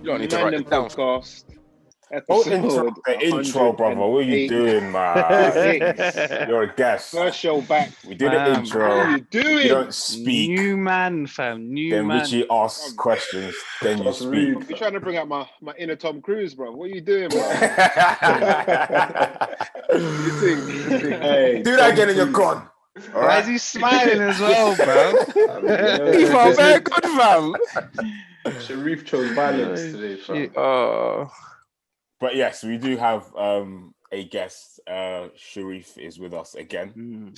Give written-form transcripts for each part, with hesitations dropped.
You don't need to write Mandem it down. podcast. Don't interrupt Episode the intro, brother. What are you 108. doing, man? You're a guest. First show back. We did an Fam. intro. What are you doing? You don't speak. New man, fam. New Then man. Richie asks questions. Then you That's speak. rude. You're trying to bring out my inner Tom Cruise, bro. What are you doing, bro? You think? Hey, Do that again and you're gone. All Why right. is he smiling as well, bro? He felt very good, fam. Sharif chose violence today, fam. Shit. But yes, we do have a guest. Sharif is with us again.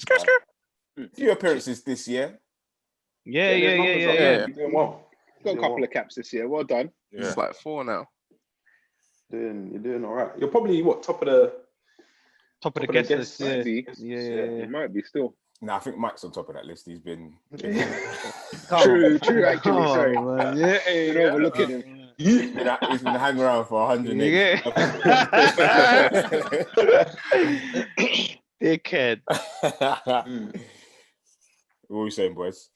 Few appearances this year. Yeah. You're doing well. Got a couple of caps this year. Well done. It's like 4 now. You're doing all right. You're probably top of the guest list. Might be. Yeah. It might be still. No, I think Mike's on top of that list. He's been. True. Actually, sorry. Yeah. Overlooking him. He's been hanging around for 108. Yeah. Dickhead. What are we saying, boys?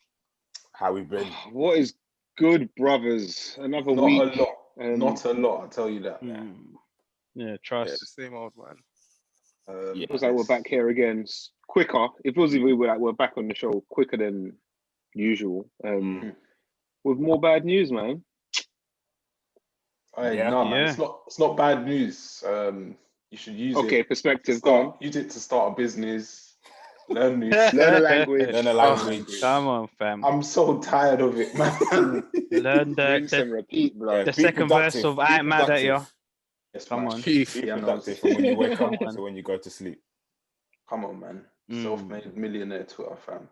How we been? What is good, brothers? Another Not week. a lot. Not a lot, I'll tell you that. Yeah, Yeah, trust. the same old man. It feels like we're back here again. Quicker. It feels like we're back on the show quicker than usual. With more bad news, man. Hey, Yeah. no, man, Yeah. it's not bad news. You should use it. Okay, perspective Start, gone. use it to start a business, learn new. Learn a language. Learn a language. Come on, fam. I'm so tired of it, man. Learn Rinse and the repeat, bro. the Be second verse productive, of be I ain't mad at you. productive. Yes, Come man. on. Chief. Be Yeah, no, productive from when you wake up Come on. to when you go to sleep. Come on, man. Mm. Self-made millionaire Twitter fam.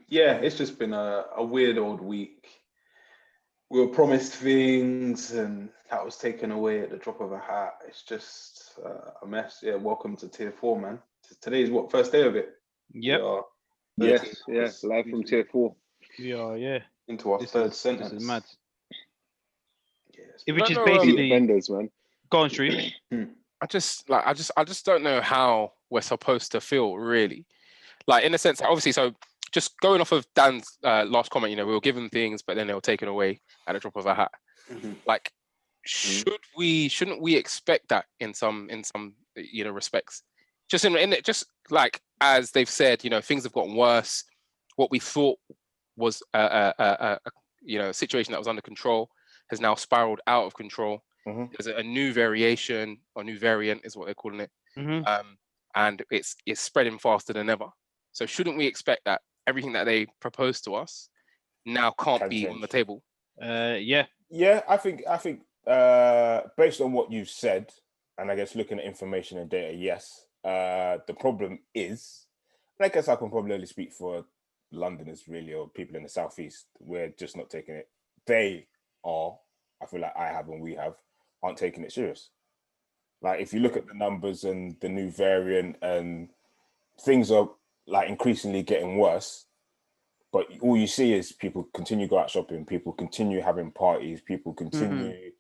Yeah, it's just been a weird old week. We were promised things and that was taken away at the drop of a hat. It's just a mess. Yeah, welcome to tier 4, man. Today's first day of it? Yep. We are Yes, live from tier 4. We are, yeah. into our third sentence. This is mad. Yes. Which is know, basically Vendors, man. go on, Sharif. I just don't know how we're supposed to feel, really. Like, in a sense, obviously, so just going off of Dan's last comment, we were given things, but then they were taken away at the drop of a hat. Like, shouldn't we expect that in some respects? Just in it, just like as they've said, things have gotten worse. What we thought was a situation that was under control has now spiraled out of control. There's a new variation or new variant is what they're calling it. And it's spreading faster than ever. So shouldn't we expect that everything that they propose to us now can't be on the table? Yeah. Yeah, I think based on what you've said, and I guess looking at information and data, yes. The problem is, and I guess I can probably only speak for Londoners really, or people in the southeast. We're just not taking it. They are. I feel like I have and we have aren't taking it serious. Like if you look at the numbers and the new variant, and things are like increasingly getting worse. But all you see is people continue to go out shopping, people continue having parties, people continue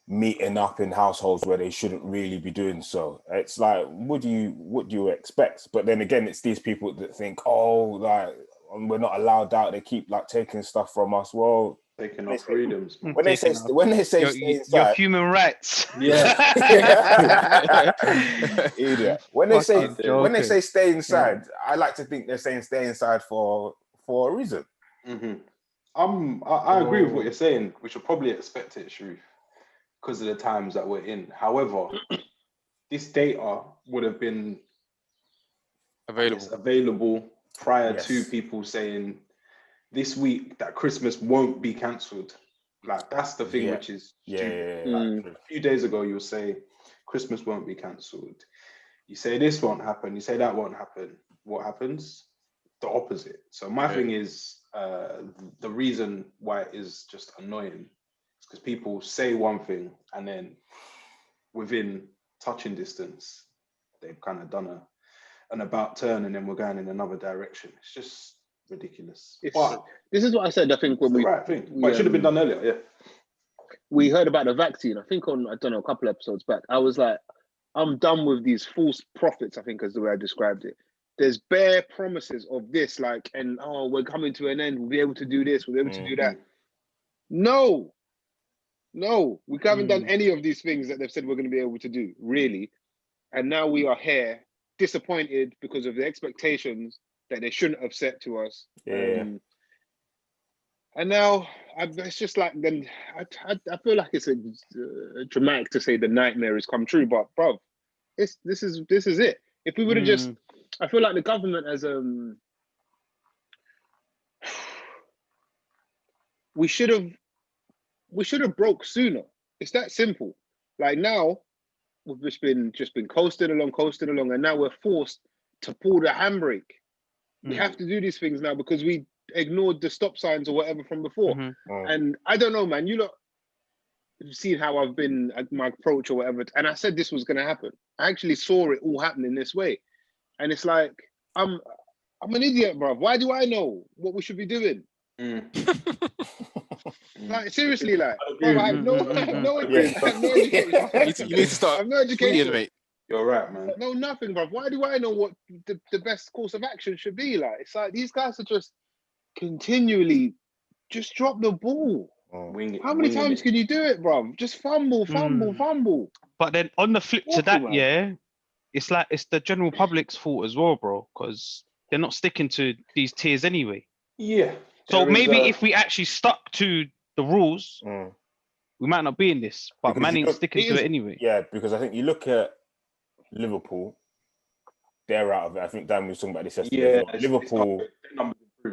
meeting up in households where they shouldn't really be doing so. It's like, what do you expect? But then again, it's these people that think, oh, like we're not allowed out. They keep like taking stuff from us. Well, Taking our freedoms. when they say stay inside, your human rights. Yeah. Idiot. When they say stay inside, I like to think they're saying stay inside for a reason. I agree with what you're saying. We should probably expect it, Sharif, because of the times that we're in. However, this data would have been available prior to people saying this week that Christmas won't be cancelled. Like that's the thing, which is stupid. Like, a few days ago, you'll say Christmas won't be cancelled. You say this won't happen. You say that won't happen. What happens? The opposite. So my thing is the reason why it is just annoying is because people say one thing and then within touching distance, they've kind of done an about turn and then we're going in another direction. It's just ridiculous. This is what I said. I think when right thing, but it should have been done earlier. Yeah, we heard about the vaccine. I think on a couple episodes back. I was like, I'm done with these false prophets. I think is the way I described it. There's bare promises of this, like, and we're coming to an end. We'll be able to do this. We'll be able to do that. No, No, we haven't done any of these things that they've said we're going to be able to do, really. And now we are here disappointed because of the expectations that they shouldn't have set to us. Yeah. And now it's just like, then I feel like it's dramatic to say the nightmare has come true, but bro, this is it. If we would have just, I feel like the government has we should have broke sooner. It's that simple. Like now, we've just been coasting along, and now we're forced to pull the handbrake. We have to do these things now because we ignored the stop signs or whatever from before. And I don't know, man. You lot have seen how I've been at my approach or whatever, and I said this was going to happen. I actually saw it all happening this way, and it's like I'm an idiot, bro. Why do I know what we should be doing? Like seriously, like bro, I have no education. You need to start. I have no education, mate. You're right, man. No, nothing, bro. Why do I know what the best course of action should be? Like it's like these guys are just continually just drop the ball. How many times can you do it, bro? Just fumble. But then on the flip to that, man. it's like it's the general public's fault as well, bro, because they're not sticking to these tiers anyway. Yeah. So maybe if we actually stuck to the rules, we might not be in this. But Because man ain't sticking to it anyway. Yeah, because I think you look at Liverpool, they're out of it. I think Dan was talking about this yesterday. Yeah, Liverpool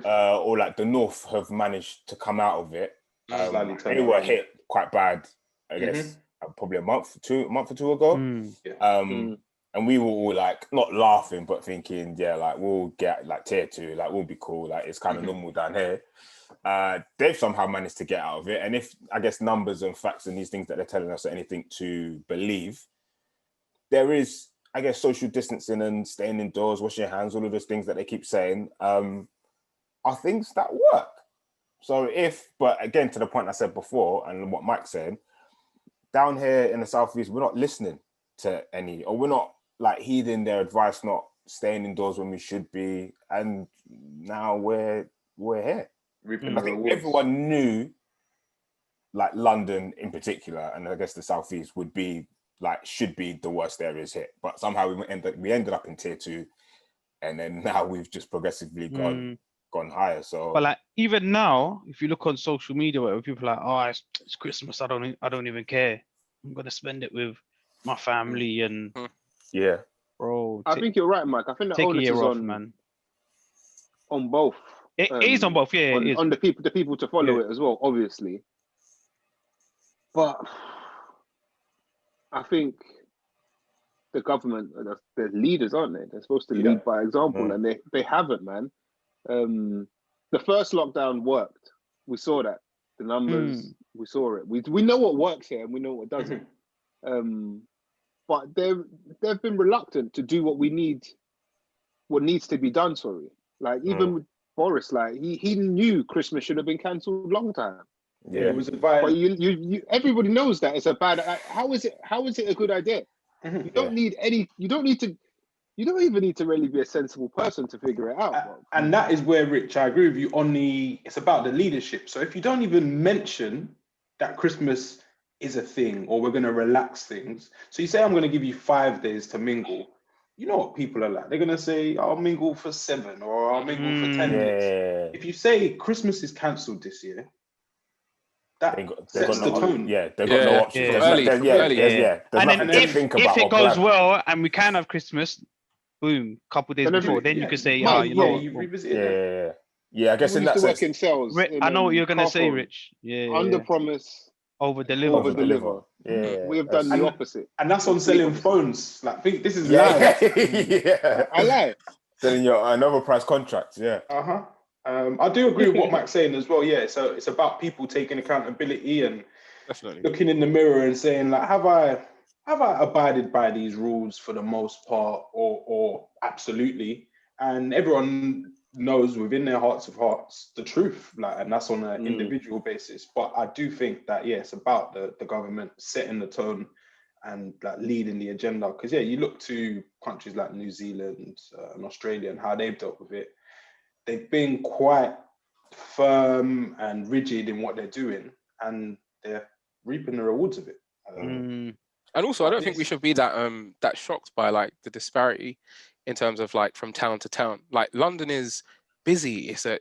or like the North have managed to come out of it. They were hit quite bad, I guess, probably a month or two ago. And we were all like not laughing, but thinking, yeah, like we'll get like tier 2, like we'll be cool, like it's kind of normal down here. They've somehow managed to get out of it, and if I guess numbers and facts and these things that they're telling us are anything to believe, there is, I guess, social distancing and staying indoors, washing your hands, all of those things that they keep saying are things that work. So but again, to the point I said before and what Mike said, down here in the Southeast, we're not listening to any, or we're not like heeding their advice, not staying indoors when we should be, and now we're here. I think everyone knew, like London in particular, and I guess the Southeast should be the worst areas hit, but somehow we ended up in tier 2, and then now we've just progressively gone higher. So, but like even now, if you look on social media, where people are like, oh, it's Christmas, I don't even care. I'm gonna spend it with my family and yeah, bro. I think you're right, Mike. I think the onus is on both. It is on both, yeah. On the people to follow it as well, obviously. But I think the government, they're leaders, aren't they? They're supposed to lead by example, and they haven't, man. The first lockdown worked. We saw that. The numbers, we saw it. We know what works here, and we know what doesn't. But they've been reluctant to do what needs to be done. Sorry, like even with Boris, like he knew Christmas should have been cancelled long time. Yeah, it was a bad. But you everybody knows that it's a bad. How is it a good idea? You don't need any. You don't even need to really be a sensible person to figure it out. And that is where, Rich, I agree with you on it's about the leadership. So if you don't even mention that Christmas is a thing, or we're going to relax things. So you say, I'm going to give you 5 days to mingle. You know what people are like. They're going to say, I'll mingle for 7, or I'll mingle for 10 days. If you say Christmas is cancelled this year, that sets the tone. Yeah, they've got no options. There's nothing to think about. If it goes well and we can have Christmas, boom, couple days before, then you can say, you revisit it. Yeah, I guess in that sense. In sales, I know what you're going to say, Rich. Under promise, over deliver. Yeah, we have done the opposite, and that's on selling phones. Like, this is live. I lie. Selling your an overpriced contract. Yeah. I do agree with what Mac's saying as well. Yeah, so it's about people taking accountability and looking in the mirror and saying, like, have I abided by these rules for the most part, or absolutely? And everyone knows within their hearts of hearts the truth, like, and that's on an individual basis. But I do think that it's about the government setting the tone and like leading the agenda. Because you look to countries like New Zealand and Australia and how they've dealt with it. They've been quite firm and rigid in what they're doing, and they're reaping the rewards of it. And also, I don't think we should be that shocked by like the disparity in terms of like from town to town. Like London is busy. It's the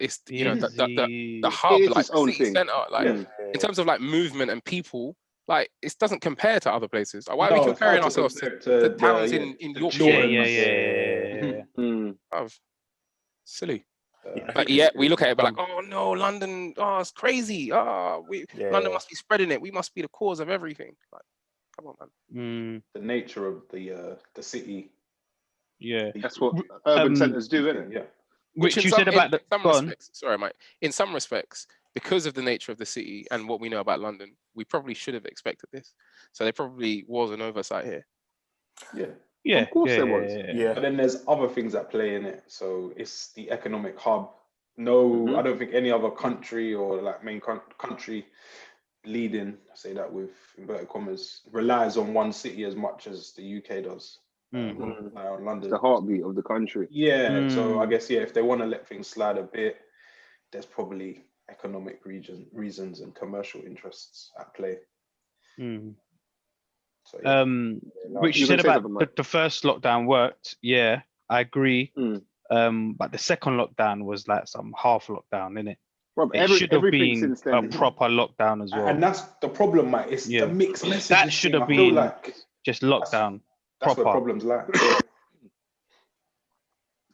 hub, It is like its the own city thing. center. Like in terms of like movement and people, like it doesn't compare to other places. Like, why are we No, it's hard comparing to ourselves compare to to towns the, in the Yorkshire? Jordans. Bruv, silly. I But think yet we look at it, but like, oh no, London, oh it's crazy. London must be spreading it. We must be the cause of everything. Like, come on, man. The nature of the city. Yeah, That's what urban centers do, isn't it? Yeah. which in you some, said about in some go on. respects, sorry, Mike. In some respects, because of the nature of the city and what we know about London, we probably should have expected this. So there probably was an oversight here. Yeah, Of course there was. Yeah. But then there's other things that play in it. So it's the economic hub. No, I don't think any other country or like main country leading, I say that with inverted commas, relies on one city as much as the UK does. Rely on London. It's the heartbeat of the country. Yeah. So I guess if they want to let things slide a bit, there's probably economic reasons and commercial interests at play. So, which you said about the first lockdown worked. Yeah, I agree. But the second lockdown was like some half lockdown, innit? Rob, It should have been since then, a proper lockdown as well. and that's the problem, mate. It's the mixed messages. That should have been like just lockdown. That's where problems lie.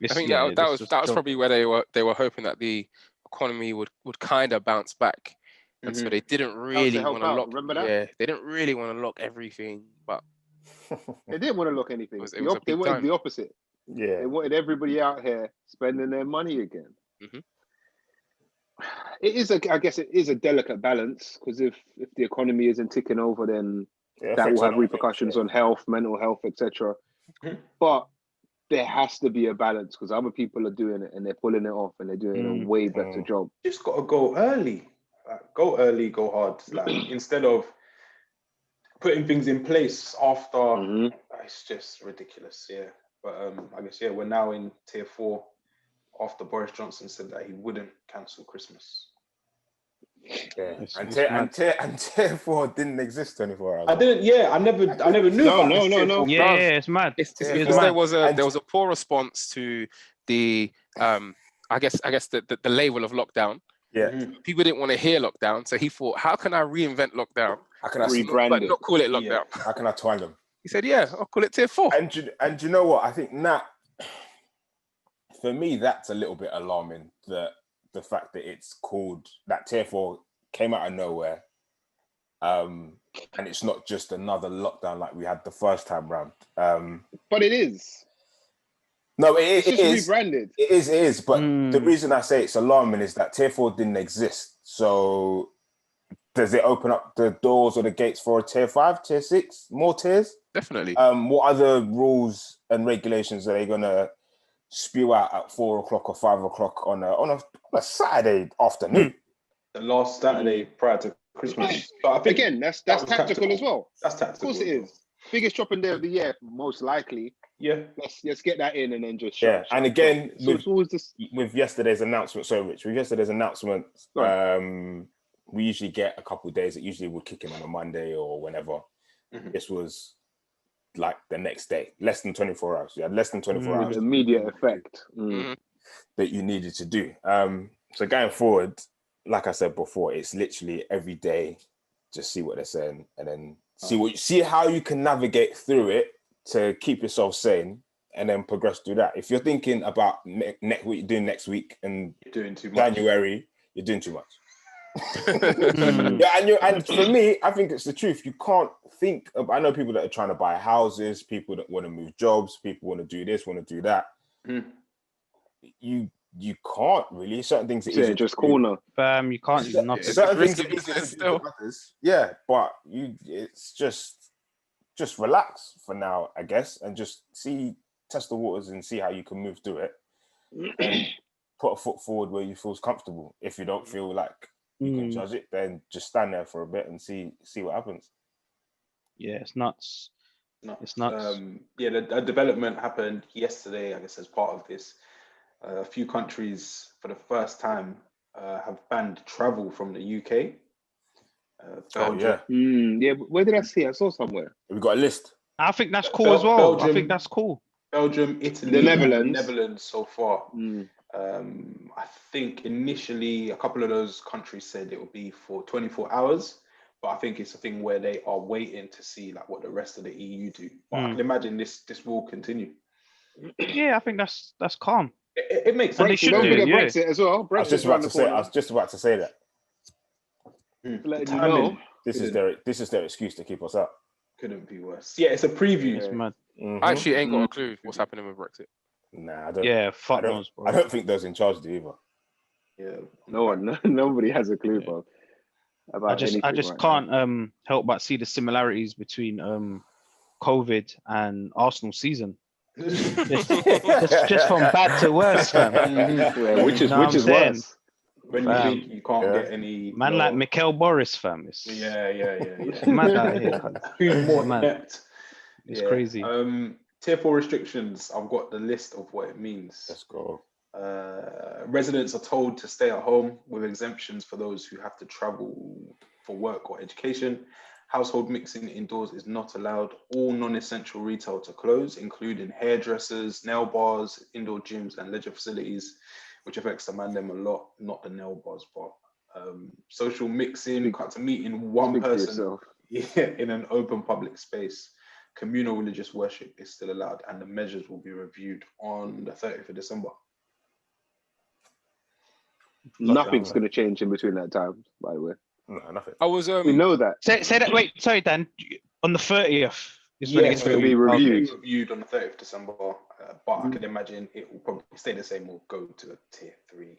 I think that was probably where they were hoping that the economy would kind of bounce back, and so they didn't really want to lock. Remember that? Yeah, they didn't really want to lock everything, but they didn't want to lock anything. They wanted the opposite. Yeah, they wanted everybody out here spending their money again. It is I guess it is a delicate balance, because if the economy isn't ticking over, then that will have repercussions on health, mental health, etc. But there has to be a balance, because other people are doing it and they're pulling it off and they're doing a way better job. Just got to go early. Go early, go hard. Like instead of putting things in place after, it's just ridiculous. Yeah, but I guess we're now in tier 4 after Boris Johnson said that he wouldn't cancel Christmas. Yeah, and tier 4 didn't exist 24 hours. I didn't. Yeah, I never knew. No. Yeah, it's mad. It's because there was a poor response to the I guess the label of lockdown. Yeah, people didn't want to hear lockdown, so he thought, how can I reinvent lockdown? How can I rebrand it? Not call it lockdown. How can I twang them? He said, yeah, I'll call it tier 4. And you know what? I think that for me, that's a little bit alarming. The fact that it's called that tier 4 came out of nowhere, and it's not just another lockdown like we had the first time round. But it is. No, it is rebranded. It is. But the reason I say it's alarming is that tier 4 didn't exist. So does it open up the doors or the gates for a tier 5, tier 6, more tiers? Definitely. What other rules and regulations are they gonna spew out at 4 o'clock or 5 o'clock on a Saturday afternoon? The last Saturday prior to Christmas. But I think again, that's tactical as well. That's tactical. Of course it is. Biggest shopping day of the year, most likely. Yeah. Let's get that in and then just shut. And again, with yesterday's announcement, we usually get a couple of days. It usually would kick in on a Monday or whenever. This was like the next day, less than 24 hours. You had less than 24 hours. Immediate effect that you needed to do. So going forward, like I said before, it's literally every day, just see what they're saying and then see how you can navigate through it to keep yourself sane and then progress through that. If you're thinking about what you're doing next week and you're doing too much. January, you're doing too much. And for me, I think it's the truth. You can't think of, I know people that are trying to buy houses, people that want to move jobs, people want to do this, want to do that. You can't really. Certain things are easy. Just corner. You can't do nothing. Certain things are easy to do with others. Yeah, but it's just relax for now, I guess, and just test the waters and see how you can move through it and put a foot forward where you feel comfortable. If you don't feel like you can judge it, then just stand there for a bit and see what happens. Yeah, it's nuts. It's nuts. The development happened yesterday, I guess, as part of this. A few countries, for the first time, have banned travel from the UK. Belgium. Yeah, where did I see? I saw somewhere. We got a list. I think that's cool as well. Belgium, I think that's cool. Belgium, Italy, The and Netherlands. Netherlands so far. Mm. I think initially a couple of those countries said it would be for 24 hours, but I think it's a thing where they are waiting to see like what the rest of the EU do. But I can imagine this will continue. Yeah, I think that's calm. It makes And they sense. should Don't do, forget yeah. Brexit as well. I was Brexit's around the corner. just about to say that. Letting you timing know. This is their excuse to keep us up. couldn't be worse. Yeah, it's a preview. It's mad. I actually ain't got a clue what's happening with Brexit. Nah, I don't. Yeah, fuck knows, bro. I don't think those in charge do either. Yeah. Nobody has a clue, bro. I just can't help but see the similarities between COVID and Arsenal season. just from bad to worse, fam. Yeah, which is worse. When you think you can't get any man like Mikel Boris, fam. It's It's mad out here. Who's more mad. inept? It's crazy. Tier 4 restrictions. I've got the list of what it means. Let's go. Residents are told to stay at home with exemptions for those who have to travel for work or education. Household mixing indoors is not allowed. All non-essential retail to close, including hairdressers, nail bars, indoor gyms, and leisure facilities, which affects the Mandem a lot, not the nail bars part. Social mixing, to meet in one person in an open public space. Communal religious worship is still allowed, and the measures will be reviewed on the 30th of December. Nothing's going to change in between that time, by the way. No, nothing. I was We know that. Say that. Wait, sorry, Dan. On the 30th is when Yes, it'll be reviewed. Reviewed on the 30th of December, but I can imagine it will probably stay the same or go to a tier 3.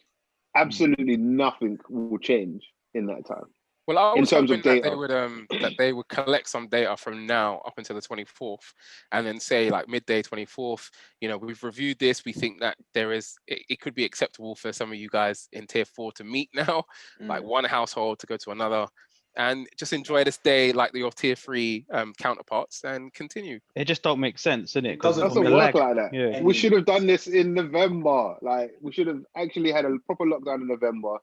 Absolutely nothing will change in that time. Well, I was in terms hoping of data. that they would collect some data from now up until the 24th, and then say like midday 24th. You know, we've reviewed this. We think that it could be acceptable for some of you guys in tier 4 to meet now, like one household to go to another, and just enjoy this day like your tier 3 counterparts and continue. It just don't make sense, innit? It doesn't work like that. Yeah. We should have done this in November. Like we should have actually had a proper lockdown in November.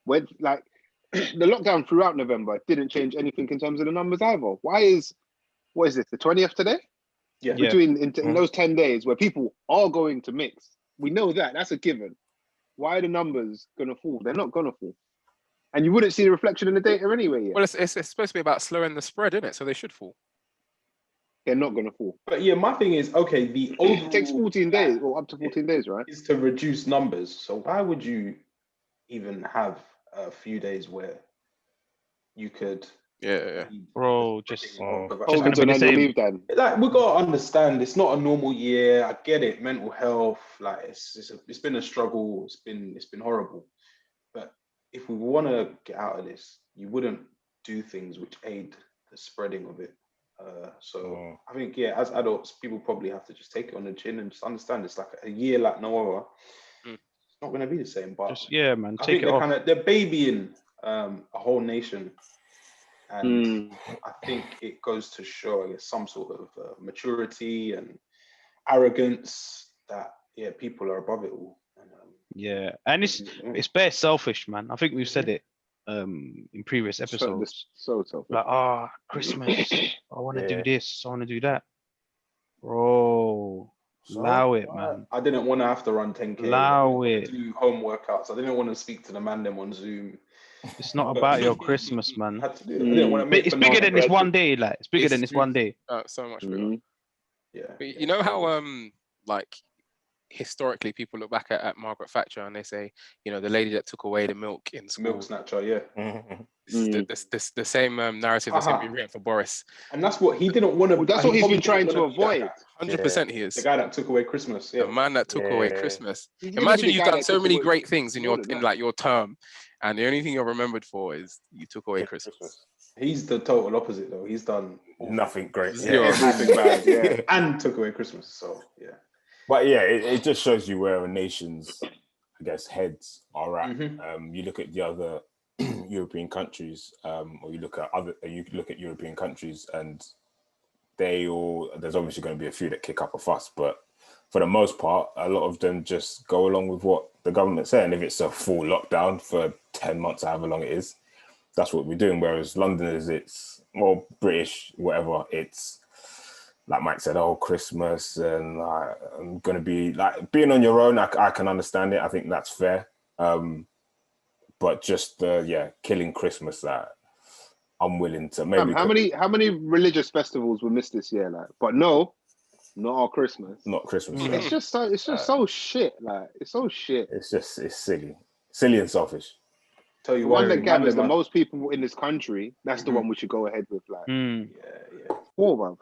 When like. The lockdown throughout November didn't change anything in terms of the numbers either. What is this, the 20th today? Yeah. In those 10 days where people are going to mix, we know that's a given. Why are the numbers going to fall? They're not going to fall. And you wouldn't see the reflection in the data anyway yet. Well, it's supposed to be about slowing the spread, isn't it? So they should fall. They're not going to fall. But yeah, my thing is, okay, the overall it takes 14 days or up to 14 days, right? Is to reduce numbers. So why would you even have a few days where you could bro, just it's gonna be the same. Then. Like we gotta understand, it's not a normal year. I get it, mental health, like it's been a struggle. It's been horrible. But if we want to get out of this, you wouldn't do things which aid the spreading of it. I think as adults, people probably have to just take it on the chin and just understand it's like a year like no other. It's not going to be the same, but take it off. They're babying a whole nation, and I think it goes to show, I guess, some sort of maturity and arrogance that people are above it all. And it's bare selfish, man. I think we've said it in previous episodes. So selfish. Like, Christmas, I want to do this, I want to do that, bro. Allow it, man. I didn't want to have to run 10K. Allow it. Do home workouts. I didn't want to speak to the Mandem on Zoom. It's not about your Christmas, man. I didn't want to make it's bigger than this one day. Like it's bigger than this one day. So much bigger. Yeah. But you know how like historically people look back at Margaret Thatcher and they say, you know, the lady that took away the milk in school. Milk snatcher, yeah. The same narrative that's going to be written for Boris. And that's what he didn't want to. That's what he's been trying to avoid. 100% he is. The guy that took away Christmas. Yeah. The man that took away Christmas. Imagine you've done so many great things in your term, and the only thing you're remembered for is you took away Christmas. He's the total opposite, though. He's done nothing great. Everything bad, and took away Christmas. So yeah. But it just shows you where a nation's, I guess, heads are at. You look at the other European countries, or you look at European countries, and there's obviously going to be a few that kick up a fuss, but for the most part, a lot of them just go along with what the government's saying. If it's a full lockdown for 10 months, however long it is, that's what we're doing. Whereas Londoners, it's more British, whatever. It's like Mike said, oh, Christmas, and I'm gonna be like being on your own. I can understand it. I think that's fair. But just killing Christmas, that I'm willing to maybe. How many religious festivals were missed this year? Like, but no, not our Christmas. Not Christmas. It's just so shit. Like, it's so shit. It's silly and selfish. Tell you The what, one that gathers the most people in this country. That's the one we should go ahead with. Like, man. What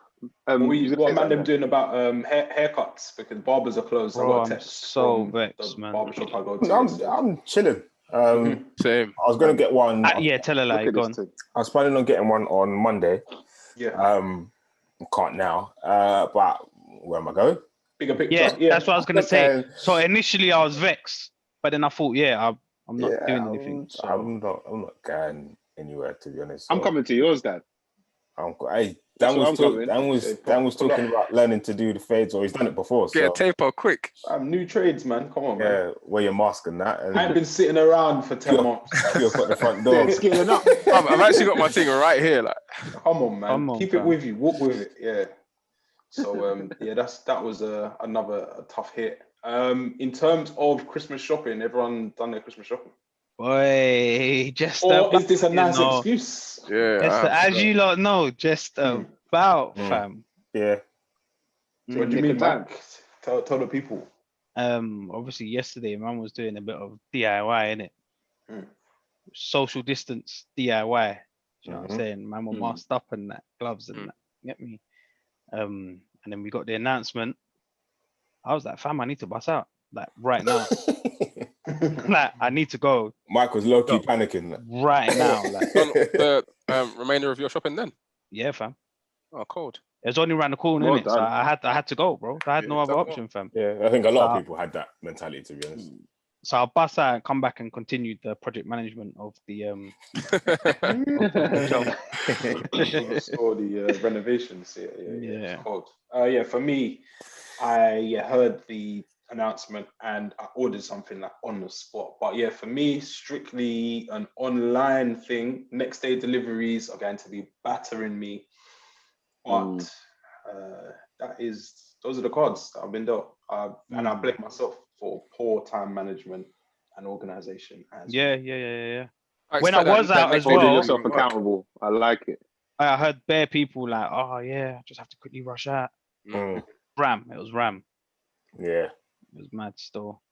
Mandem doing about haircuts, because barbers are closed. Bro, I got a I'm text so from vexed, the man. barbershop I go to. I'm chilling. Same. I was gonna get one. Tell her like, go on. I was planning on getting one on Monday. Yeah. Can't now. But where am I going? Bigger picture. Yeah, that's what I was gonna say. So initially I was vexed, but then I thought, I'm not doing anything. So. I'm not going anywhere, to be honest. So I'm coming to yours, Dad. Dan was talking about learning to do the fades, or he's done it before. Get a taper quick. New trades, man. Come on, man. Yeah, wear your mask and that. And I ain't been sitting around for 10 months. You're at the front door. I've actually got my thing right here. Like, come on, man. Keep it with you. Walk with it. Yeah. So that was another tough hit. In terms of Christmas shopping, everyone done their Christmas shopping? Boy, is this a nice excuse? Yeah. As you lot know, just about, fam. Yeah. So what do you mean, Mike? Tell the people. Obviously yesterday, man was doing a bit of DIY, innit? Social distance DIY. You know what I'm saying? Man were masked up and that, gloves and that. Get me? And then we got the announcement. I was like, fam, I need to bust out. Like right now. Like, I need to go. Mike was low-key panicking. Right now. Like, the remainder of your shopping then? Yeah, fam. Oh, cold. It was only around the corner, innit? So I had to go, bro. I had no other option, fam. Yeah, I think a lot of people had that mentality, to be honest. So I'll bust out and come back and continue the project management of the or the renovations. Yeah. Cold. For me, I heard the announcement and I ordered something like on the spot. But yeah, for me, strictly an online thing. Next day deliveries are going to be battering me. But those are the cards that I've been dealt. And I blame myself for poor time management and organization. Yeah. When I was out as holding well, yourself accountable. I like it. I heard bare people like, oh yeah, I just have to quickly rush out. It was Ram. Yeah. It was mad still.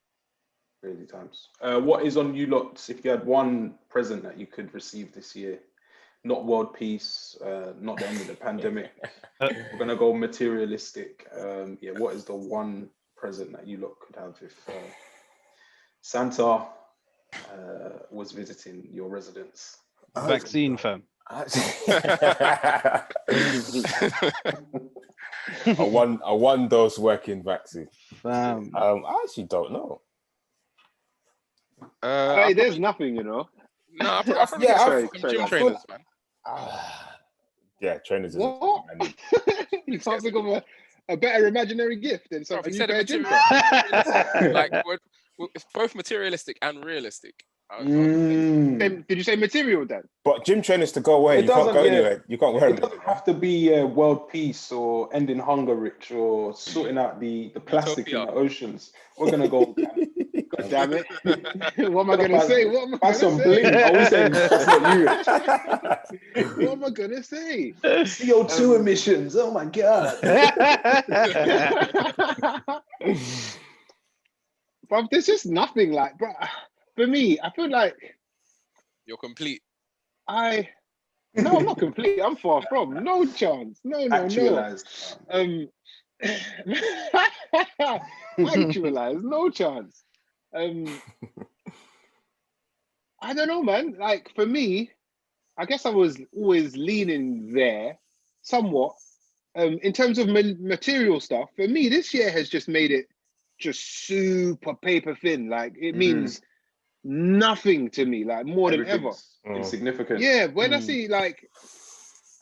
Crazy times. What is on you lots if you had one present that you could receive this year? Not world peace, not the end of the pandemic. We're gonna go materialistic. What is the one present that you lot could have if Santa was visiting your residence? Vaccine, fam. a one dose working vaccine. I actually don't know. There's nothing, you know. No, I probably gym trainers, man. Trainers. What? You can't think of a better imaginary gift than something you pay a gym Like, it's both materialistic and realistic. Did you say material, Dan? But gym trainers to go away. You can't go anywhere. You can't wear them. It doesn't have to be world peace or ending hunger, Rich, or sorting out the plastic in the oceans. We're gonna go. God damn it! What am I gonna say? That's some bling. I was saying that's not you, Rich. What am I gonna say? CO2 emissions. Oh my god. But there's just nothing like, bro. For me, I feel like you're complete. No, I'm not complete. I'm far from. No chance. No. Actualized. Actualized. No chance. I don't know, man. Like for me, I guess I was always leaning there somewhat. In terms of material stuff, for me, this year has just made it just super paper thin. Like it means nothing to me, like more than ever. Insignificant. Yeah, when I see like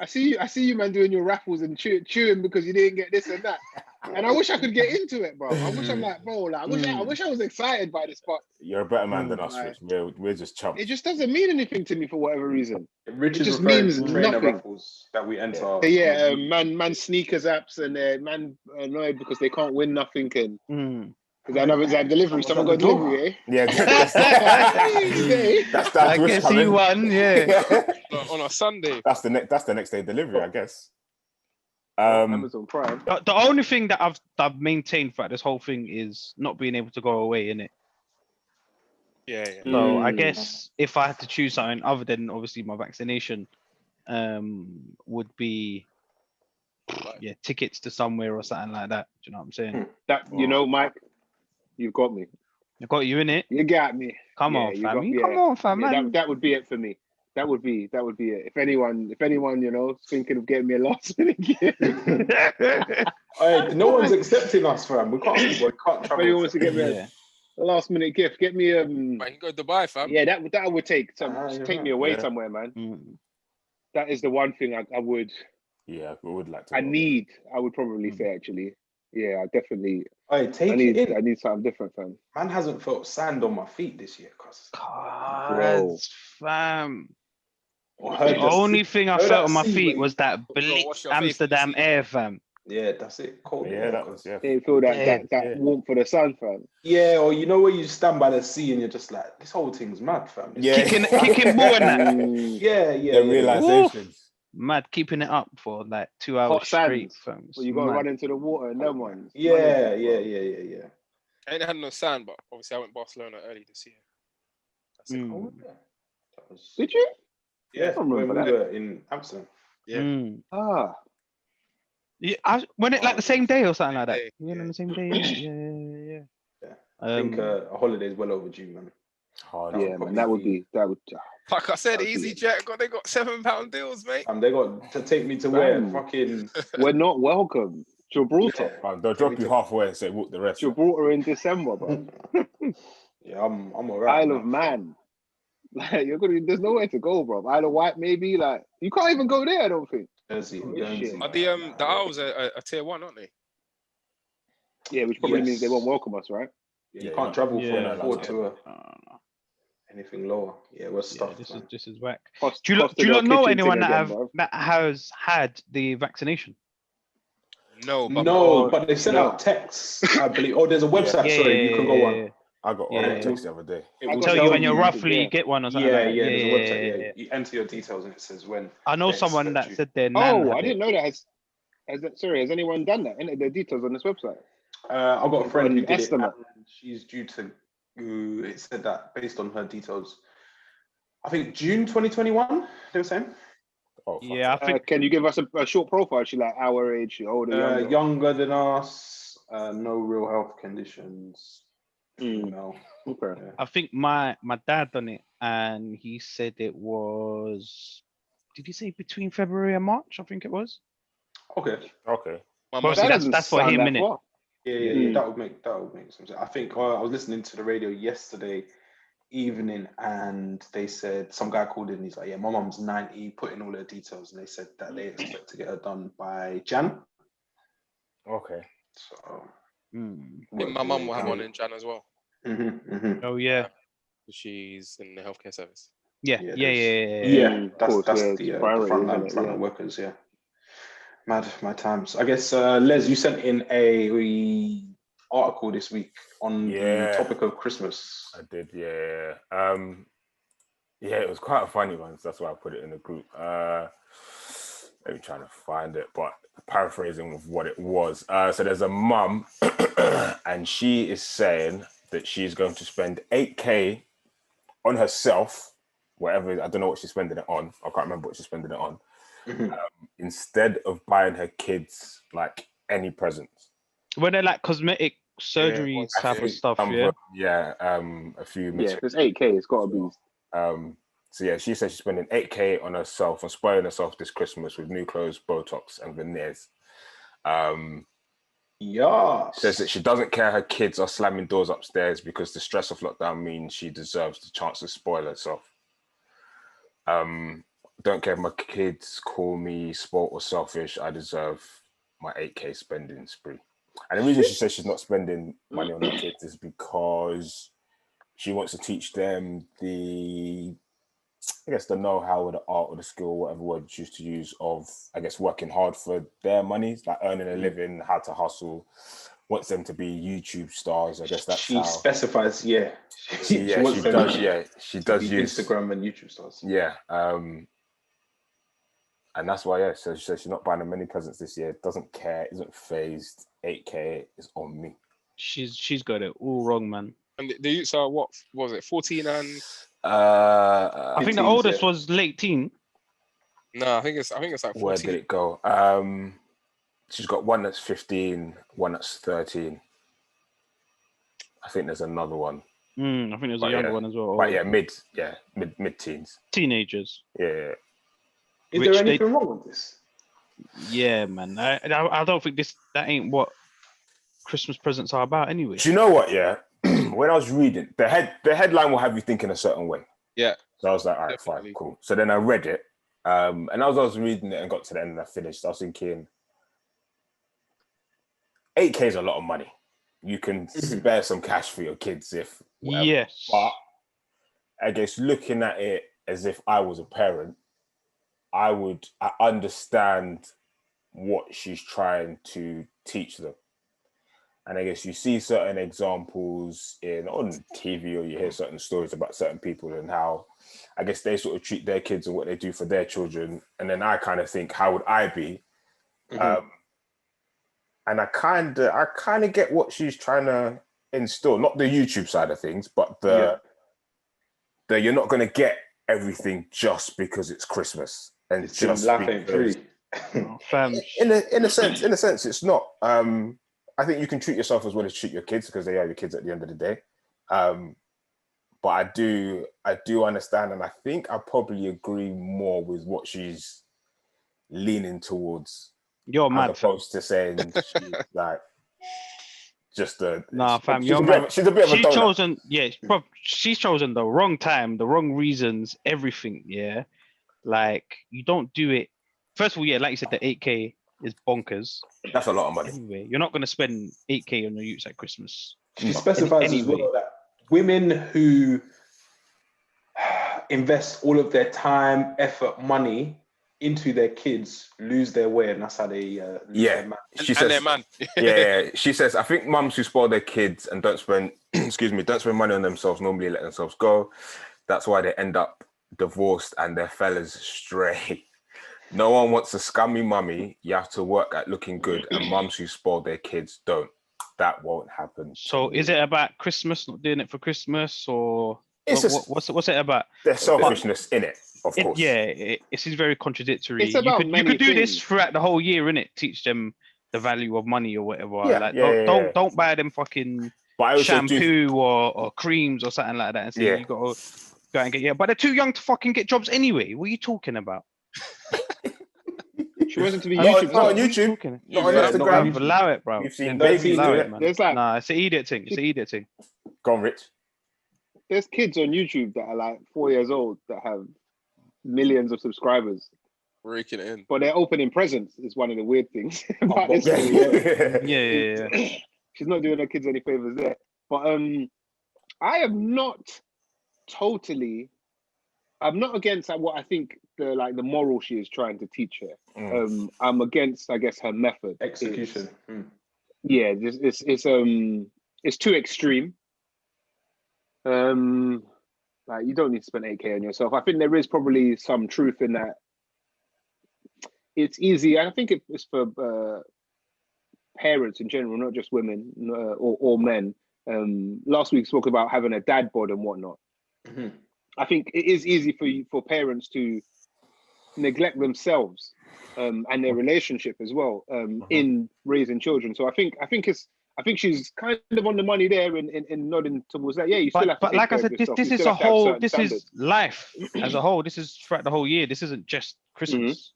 I see you man doing your raffles and chewing because you didn't get this and that. And I wish I could get into it, bro. I wish I'm like, bro, like, I wish I was excited by this, but you're a better man than us, like, Rich. We're just chumps. it just doesn't mean anything to me for whatever reason. Rich It is just referring means to trainer nothing. raffles that we enter. Yeah, man sneakers apps and man annoyed because they can't win nothing and because I know it's like delivery. Someone got delivery, eh? Yeah, that's I guess he won. Yeah. On a Sunday. That's the next day delivery, I guess. Amazon Prime. The only thing that I've maintained throughout this whole thing is not being able to go away, innit? Yeah. So I guess if I had to choose something other than obviously my vaccination, would be tickets to somewhere or something like that. Do you know what I'm saying? That Mike, you've got me. I got you in it. You got me. Come on, fam. Come on, fam. Yeah, that would be it for me. That would be it. If anyone, thinking of getting me a last minute gift. No one's accepting us, fam. We can't travel. If anyone wants to get me a last minute gift, get me I can go to Dubai, fam. Yeah, that would take me away somewhere, man. That is the one thing I would. Yeah, we would like to. I would probably say actually. Yeah, I definitely. I need something different, fam. Man hasn't felt sand on my feet this year, cuz. God, fam. The only thing I felt on my feet was that Blitz Amsterdam air, fam. Yeah, that's it. Cold. Yeah, that was Didn't feel that warmth for the sun, fam. Yeah, or where you stand by the sea and you're just like, this whole thing's mad, fam. Yeah, kicking ball and that. Yeah. Realizations. Mad, keeping it up for like 2 hours straight, fam. Well, you got to run into the water and them ones. Yeah. I ain't had no sand, but obviously I went to Barcelona early this year. That's it. Did you? Yeah, when we were in Amsterdam. Yeah. Yeah, when it like the same day or something like that. Yeah, on the same day. Yeah. I think a holiday is well overdue, man. Man, that would. Like I said, EasyJet they got £7 deals, mate. And they got to take me to where fucking. We're not welcome. Gibraltar. They'll drop you halfway and say walk the rest. Gibraltar in December, bro. Yeah, I'm alright. Isle of Man. Like there's nowhere to go, bro. Isle of Wight, maybe. Like you can't even go there. I don't think. Guernsey. The Isles are tier 1, aren't they? Yeah, which probably means they won't welcome us, right? Yeah, you can't travel from 4 to anything lower. Yeah, we're stuffed. This is whack. Do you not know anyone that has had the vaccination? No, but they sent out texts, I believe. Oh, there's a website. You can go on. I got a text the other day. It will tell you when you roughly get one or something. There's a website. You enter your details and it says when. I know someone that said their nan. I didn't know that. Has anyone done that? Entered their details on this website? I've got a friend who did it. And she's due to. It said that based on her details. I think June 2021. They were saying. Oh, yeah. I think. Can you give us a short profile? She like our age, older, younger than us. No real health conditions. No. Okay. I think my dad done it, and he said it was. Did he say between February and March? I think it was. Okay. That's for him, innit? Yeah. That would make sense. I think I was listening to the radio yesterday evening, and they said some guy called in. And he's like, "Yeah, my mum's 90, put in all her details," and they said that they expect to get her done by Jan. Okay. So. I think my mum will have one in Jan as well. Oh yeah. She's in the healthcare service. Yeah. That's the frontline workers. Yeah. Mad times. I guess Les, you sent in a article this week on the topic of Christmas. I did. Yeah. It was quite a funny one. So that's why I put it in the group. Let me try to find it, but paraphrasing of what it was. So there's a mum, and she is saying that she's going to spend 8K on herself, whatever, I don't know what she's spending it on. I can't remember what she's spending it on. Instead of buying her kids like any presents. When they're like cosmetic surgery type of stuff, a few. Yeah, if it's 8K, it's got to be. So yeah, she says she's spending 8K on herself and spoiling herself this Christmas with new clothes, Botox, and veneers. Says that she doesn't care her kids are slamming doors upstairs because the stress of lockdown means she deserves the chance to spoil herself. Don't care if my kids call me spoilt or selfish. I deserve my 8K spending spree. And the reason she says she's not spending money on her kids is because she wants to teach them the know-how or the art or the skill, whatever word you choose to use, of, I guess, working hard for their money, like earning a living, how to hustle. Wants them to be YouTube stars. I guess that's she how specifies. She does use Instagram and YouTube stars. Yeah, and that's why. So she says she's not buying them many presents this year. Doesn't care. Isn't phased. 8K is on me. She's got it all wrong, man. And the youths are what was it? 14 and I think the oldest was late teen. No, I think it's like 14. Where did it go? She's got one that's 15, one that's 13. I think there's another one. I think there's a younger one as well. But mid-teens. Teenagers. Yeah. Is there anything wrong with this? Yeah, man. I don't think that ain't what Christmas presents are about anyway. Do you know what? Yeah. When I was reading, the headline will have you thinking a certain way. Yeah. So I was like, all right, fine, cool. So then I read it. And as I was reading it and got to the end and I finished, I was thinking, 8K is a lot of money. You can spare some cash for your kids if whatever. Yes. But I guess looking at it as if I was a parent, I understand what she's trying to teach them. And I guess you see certain examples on TV, or you hear certain stories about certain people and how, I guess, they sort of treat their kids and what they do for their children. And then I kind of think, how would I be? And I kind of get what she's trying to instill, not the YouTube side of things, but the you're not going to get everything just because it's Christmas and it's just laughing free. In a sense, it's not. I think you can treat yourself as well as treat your kids, because they are your kids at the end of the day. But I do understand, and I think I probably agree more with what she's leaning towards. You're mad, as opposed to saying she's like just a fam. She's a bit of a donut. She's chosen the wrong time, the wrong reasons, everything. Yeah, like you don't do it. First of all, like you said, the 8K is bonkers. That's a lot of money. Anyway, you're not going to spend 8K on your youths at Christmas. She specifies as well that women who invest all of their time, effort, money into their kids lose their way, and that's how they lose their man. She says, their man. She says, I think mums who spoil their kids and don't spend money on themselves normally let themselves go. That's why they end up divorced and their fellas stray. No one wants a scummy mummy. You have to work at looking good, and mums who spoil their kids don't. That won't happen. So is it about Christmas, not doing it for Christmas, or what's it about? There's selfishness in it, of course. It is very contradictory. It's about you could do this throughout the whole year, innit? Teach them the value of money or whatever. Don't buy them fucking shampoo or creams or something like that and say you got to go and get But they're too young to fucking get jobs anyway. What are you talking about? She wasn't to be not YouTube. Not on YouTube. Not on Instagram. Not allow it, bro. You've seen babies do it. Man. There's like, it's an idiot thing. It's an idiot thing. Go on, Rich. There's kids on YouTube that are like 4 years old that have millions of subscribers. Raking it in. But they're opening presents is one of the weird things about this. Yeah. She's not doing her kids any favors there. But I am not I'm not against what I think the moral she is trying to teach her. I'm against, I guess, her method. Execution. Yeah, it's too extreme. Like you don't need to spend 8K on yourself. I think there is probably some truth in that. It's easy. I think it's for parents in general, not just women or men. Last week we spoke about having a dad bod and whatnot. I think it is easy for parents to neglect themselves and their relationship as well in raising children. So I think she's kind of on the money there in nodding towards that. Yeah, you still have to. But like I said, this is a whole. This is life as a whole. This is throughout the whole year. This isn't just Christmas.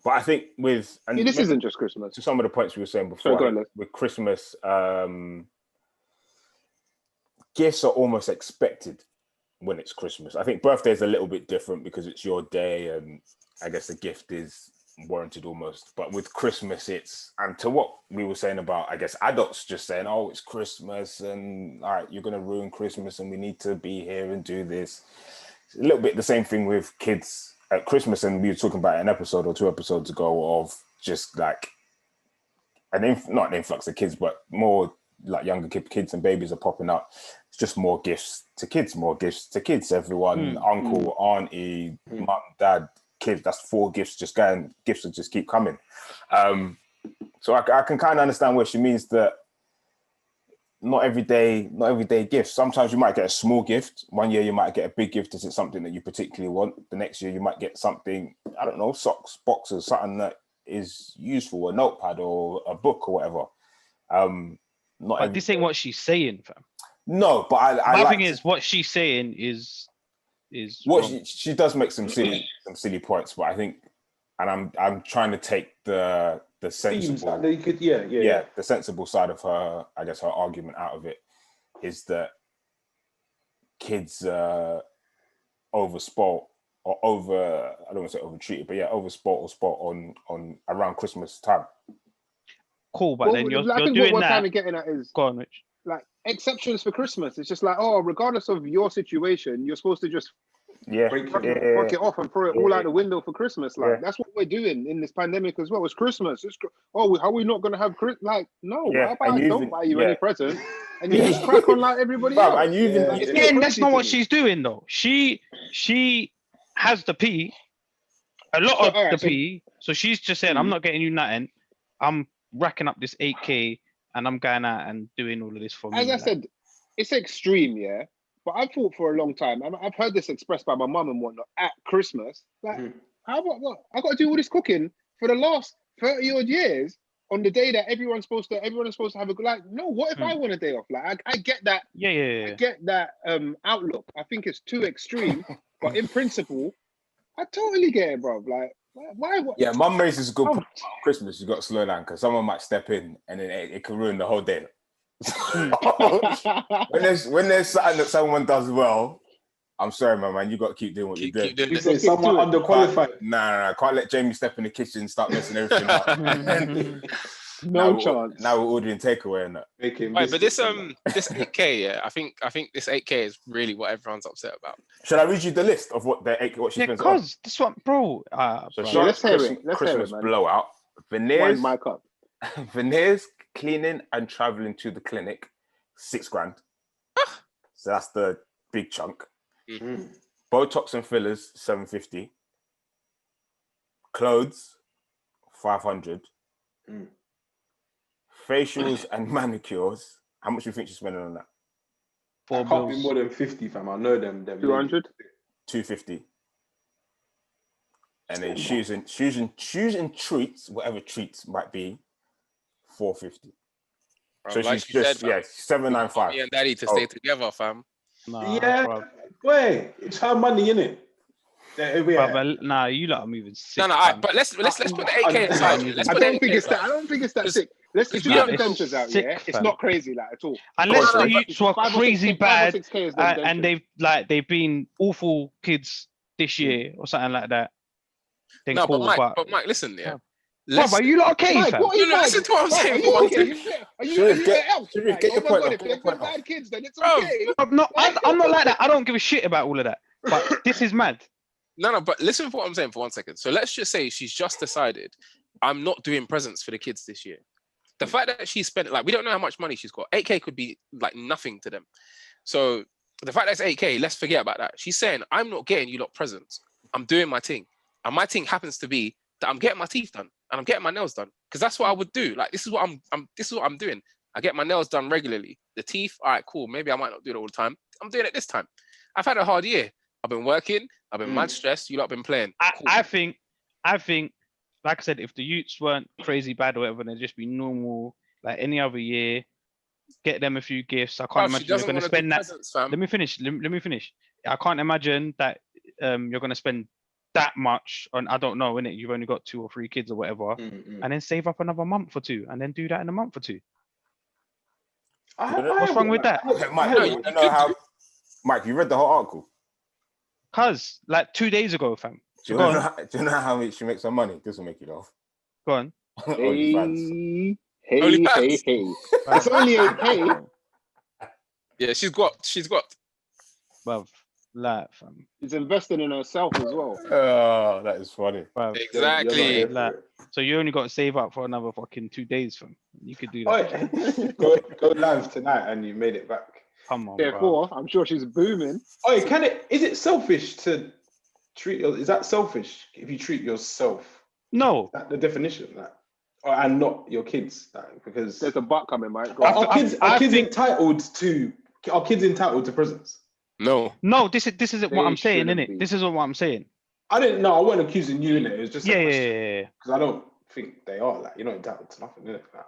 But I think this isn't just Christmas. To some of the points we were saying before, Sorry, with Christmas, gifts are almost expected when it's Christmas. I think birthday is a little bit different because it's your day, and I guess the gift is warranted almost. But with Christmas, and to what we were saying about, I guess, adults just saying, oh, it's Christmas and all right, you're going to ruin Christmas and we need to be here and do this. It's a little bit the same thing with kids at Christmas. And we were talking about an episode or 2 episodes ago of just like not an influx of kids, but more like younger kids and babies are popping up. It's just more gifts to kids, everyone, uncle, auntie, mum, dad, kids. That's 4 gifts just going. Gifts will just keep coming. So I can kind of understand what she means, that not every day gifts. Sometimes you might get a small gift. One year you might get a big gift. Is it something that you particularly want? The next year you might get something, I don't know, socks, boxes, something that is useful, a notepad or a book or whatever. But this ain't what she's saying, fam. No, but My thing is, what she's saying is what she does make some silly points, but I think, and I'm trying to take the sensible, the sensible side of her, I guess, her argument out of it is that kids oversport or I don't want to say overtreated, but oversport or sport on around Christmas time. Cool, but then you're doing what we're that. kind of getting at is, go on, Rich. Like, exceptions for Christmas. It's just like, oh, regardless of your situation, you're supposed to just fuck it off and throw it all out the window for Christmas. Like, that's what we're doing in this pandemic as well. It's Christmas. How are we not going to have Christmas? Like, no, how about I don't buy you any present and you just crack on like everybody else? And you even, again, that's not what she's doing though. She has the P, a lot of the P. So she's just saying, I'm not getting you nothing. I'm racking up this 8K and I'm going out and doing all of this for me. As I said, it's extreme, yeah. But I've thought for a long time, I've heard this expressed by my mum and whatnot at Christmas. Like, how about what? I got to do all this cooking for the last 30 odd years on the day that everyone's supposed to have a good, like, no, what if I want a day off? Like, I get that. I get that outlook. I think it's too extreme, but in principle, I totally get it, bro. Like, why? Yeah, mum raises a good point. Christmas, you got to slow down because someone might step in and then it can ruin the whole day. when there's something that someone does well, I'm sorry, my man, you got to keep doing what you're doing. You say someone underqualified. Nah, can't let Jamie step in the kitchen and start messing everything up. No chance. Now we're ordering takeaway and that. Right, but this 8K, yeah, I think this 8K is really what everyone's upset about. Should I read you the list of what she spends on? Because this one, bro. So bro. Let's hear it. Christmas blowout. Veneers, cleaning and traveling to the clinic, $6,000. So that's the big chunk. Botox and fillers, $750. Clothes, $500. Facials and manicures. How much do you think she's spending on that? Can't be more than 50, fam. I know them. 200. 250. And then shoes and treats, whatever treats might be, $450. So like she's just said, $795. Me and Daddy to stay together, fam. Nah, wait, it's her money, innit? Nah, you lot are moving sick. But let's put the 8K aside. I don't think it's that sick. Let's just do the dentures out, yeah? It's not crazy like at all. Unless the youths were crazy bad and they've been awful kids this year or something like that. Then no, cool, but Mike, listen, yeah. But you lot okay, fam? Listen to what I'm saying. Are you get the point. If they're bad kids, then it's okay. I'm not like that. I don't give a shit about all of that. But this is mad. No, but listen for what I'm saying for 1 second. So let's just say she's just decided, I'm not doing presents for the kids this year. The fact that she spent, like, we don't know how much money she's got. 8K could be like nothing to them. So the fact that it's 8K, let's forget about that. She's saying, I'm not getting you lot presents. I'm doing my thing. And my thing happens to be that I'm getting my teeth done and I'm getting my nails done. Because that's what I would do. Like, this is what I'm doing. I get my nails done regularly. The teeth, all right, cool. Maybe I might not do it all the time. I'm doing it this time. I've had a hard year. I've been working. I've been mad stressed. You lot been playing. Cool. I think, like I said, if the youths weren't crazy bad or whatever, they'd just be normal, like any other year. Get them a few gifts. I can't imagine you're going to spend that. Presents, fam. Let me finish. I can't imagine that you're going to spend that much on, I don't know, innit? You've only got 2 or 3 kids or whatever, and then save up another month or 2, and then do that in a month or 2. What's wrong with that? Mike, you read the whole article? Cause like 2 days ago, fam, Do you know how much she makes her money? This will make you laugh. Go on. OnlyFans. Hey, OnlyFans. It's only 8K. Yeah, she's got. Bruv, like, fam. She's investing in herself as well. Oh, that is funny. Bruv. Exactly. Like, so you only got to save up for another fucking 2 days, fam. You could do that. Go live tonight and you made it back. Come on, Therefore, I'm sure she's booming. Is it selfish to treat is that selfish if you treat yourself? No. Is that the definition of that? And not your kids, because There's a butt coming, Mike. are kids entitled to presents? No, this is what I'm saying, innit? This is what I'm saying. I didn't know. I wasn't accusing you, innit? It was just Yeah. because I don't think they are. Like, you're not entitled to nothing, innit? Like,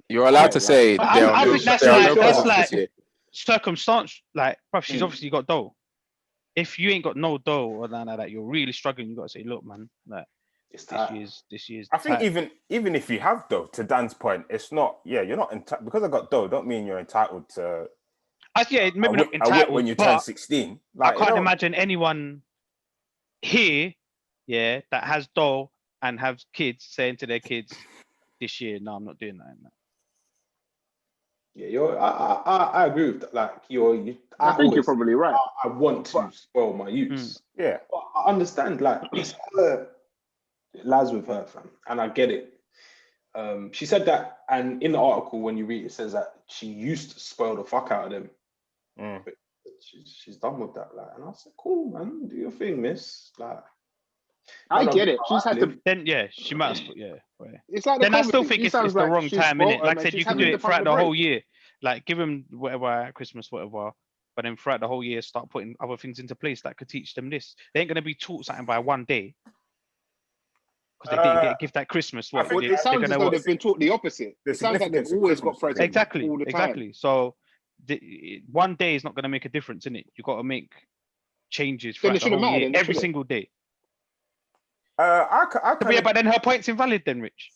you're allowed to say I think that's presents like this year. circumstance. Like, bruv, she's obviously got dough. If you ain't got no dough or none of that, you're really struggling. You got to say, look, man, like this year's. I think even if you have dough, to Dan's point, it's not. Yeah, you're not entitled because I got dough. Don't mean you're entitled to. Maybe not entitled when you turn 16. Like, I can't imagine anyone here, that has dough and have kids saying to their kids this year, no, I'm not doing that. Yeah, I agree with that. Like, I think you're probably right. I want to spoil my youths. Yeah, but I understand. Like, it's her, it lies with her, fam, and I get it. She said that, and in the article, when you read it, it says that she used to spoil the fuck out of them. But she's done with that. Like, and I said, cool, man, do your thing, miss. Like, I get it. She's had to. Then she might have. It's like then I still think it's the wrong time, innit? Like I said, you can do it throughout the whole year. Like, give them whatever at Christmas, whatever. But then throughout the whole year, start putting other things into place that could teach them this. They ain't gonna be taught something by one day because they didn't get a gift at Christmas. It sounds as though they've been taught the opposite. It sounds like they've always got presents. Exactly. So one day is not going to make a difference, innit? You got to make changes throughout the whole year, every single day. But then her point's invalid, then, Rich.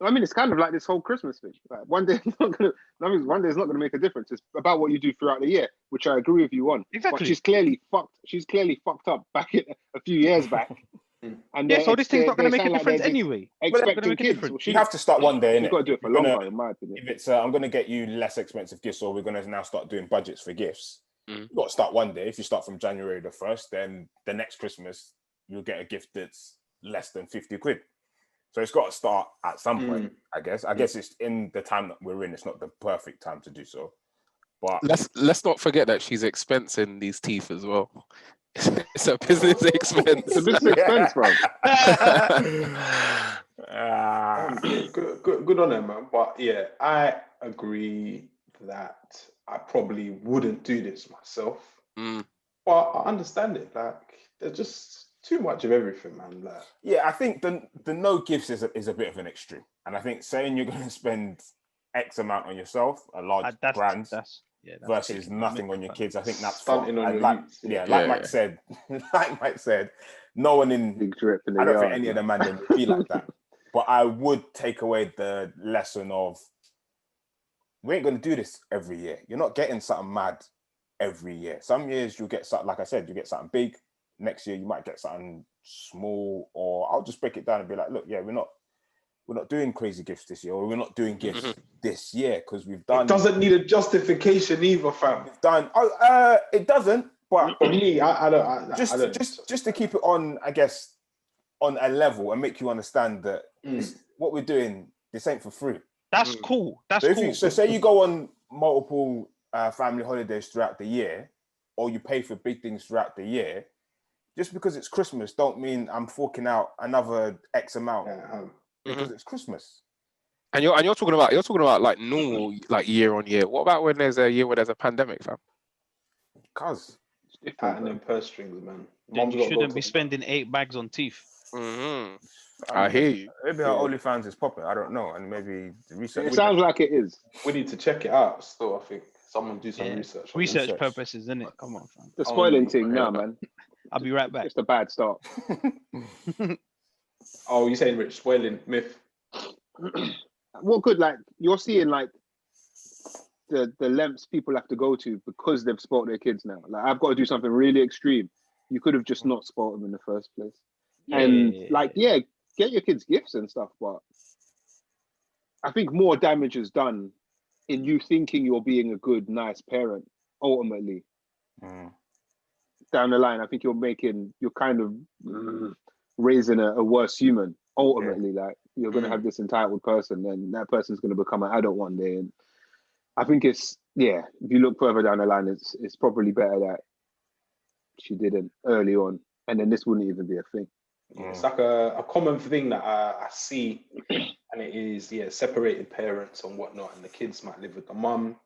I mean, it's kind of like this whole Christmas thing. Like, one day is not going to make a difference. It's about what you do throughout the year, which I agree with you on. Exactly. But she's clearly fucked up back a few years back. And so this thing's not going to make a difference anyway. Expecting kids. You have to start one day, innit? You've got to do it for longer, in my opinion. If it's, I'm going to get you less expensive gifts, or we're going to now start doing budgets for gifts. You've got to start one day. If you start from January the 1st, then the next Christmas, you'll get a gift that's less than 50 quid. So it's got to start at some point, I guess. I guess it's in the time that we're in. It's not the perfect time to do so. But let's not forget that she's expensing these teeth as well. It's a business expense. It's a business expense, bro. Good on them, man. But yeah, I agree that I probably wouldn't do this myself. But I understand it. Like, there's just too much of everything, man. Like, yeah, I think the no gifts is a bit of an extreme. And I think saying you're going to spend X amount on yourself, a large brand, versus nothing on your kids, I think that's stunting on your youth. Like Mike said, no one in big drip in the I don't yard, think any of the Mandem would be like that. But I would take away the lesson of we ain't going to do this every year. You're not getting something mad every year. Some years you'll get something, like I said, you get something big. Next year you might get something small, or I'll just break it down and be like, look, yeah, we're not doing crazy gifts this year, or we're not doing gifts this year because we've done. It doesn't need a justification either, fam. We've done. It doesn't. But for me, I don't. Just to keep it on, I guess, on a level and make you understand that what we're doing, this ain't for free. That's cool. That's cool. So say you go on multiple family holidays throughout the year, or you pay for big things throughout the year. Just because it's Christmas, don't mean I'm forking out another X amount because it's Christmas. And you're talking about like normal, like year on year. What about when there's a year where there's a pandemic, fam? Cause and then purse strings, man. Then you shouldn't be spending 8 bags on teeth. I hear you. Maybe our OnlyFans is popping. I don't know, and maybe the research. It sounds like it is. We need to check it out. Still, I think someone do some research. Research purposes, isn't it? Come on, fam. The spoiling thing, no, man. I'll be right back. Just a bad start. Oh, you saying Rich spoiling myth? What good? Like, you're seeing like the lengths people have to go to because they've spoiled their kids now. Like, I've got to do something really extreme You could have just not spoiled them in the first place. Yeah. And like, yeah, get your kids gifts and stuff, but I think more damage is done in you thinking you're being a good, nice parent. Ultimately, down the line, I think you're kind of raising a worse human. Ultimately, like you're going to have this entitled person, and that person's going to become an adult one day. And I think if you look further down the line, it's probably better that she didn't early on, and then this wouldn't even be a thing. Yeah, it's like a common thing that I see, and it is separated parents and whatnot, and the kids might live with the mum.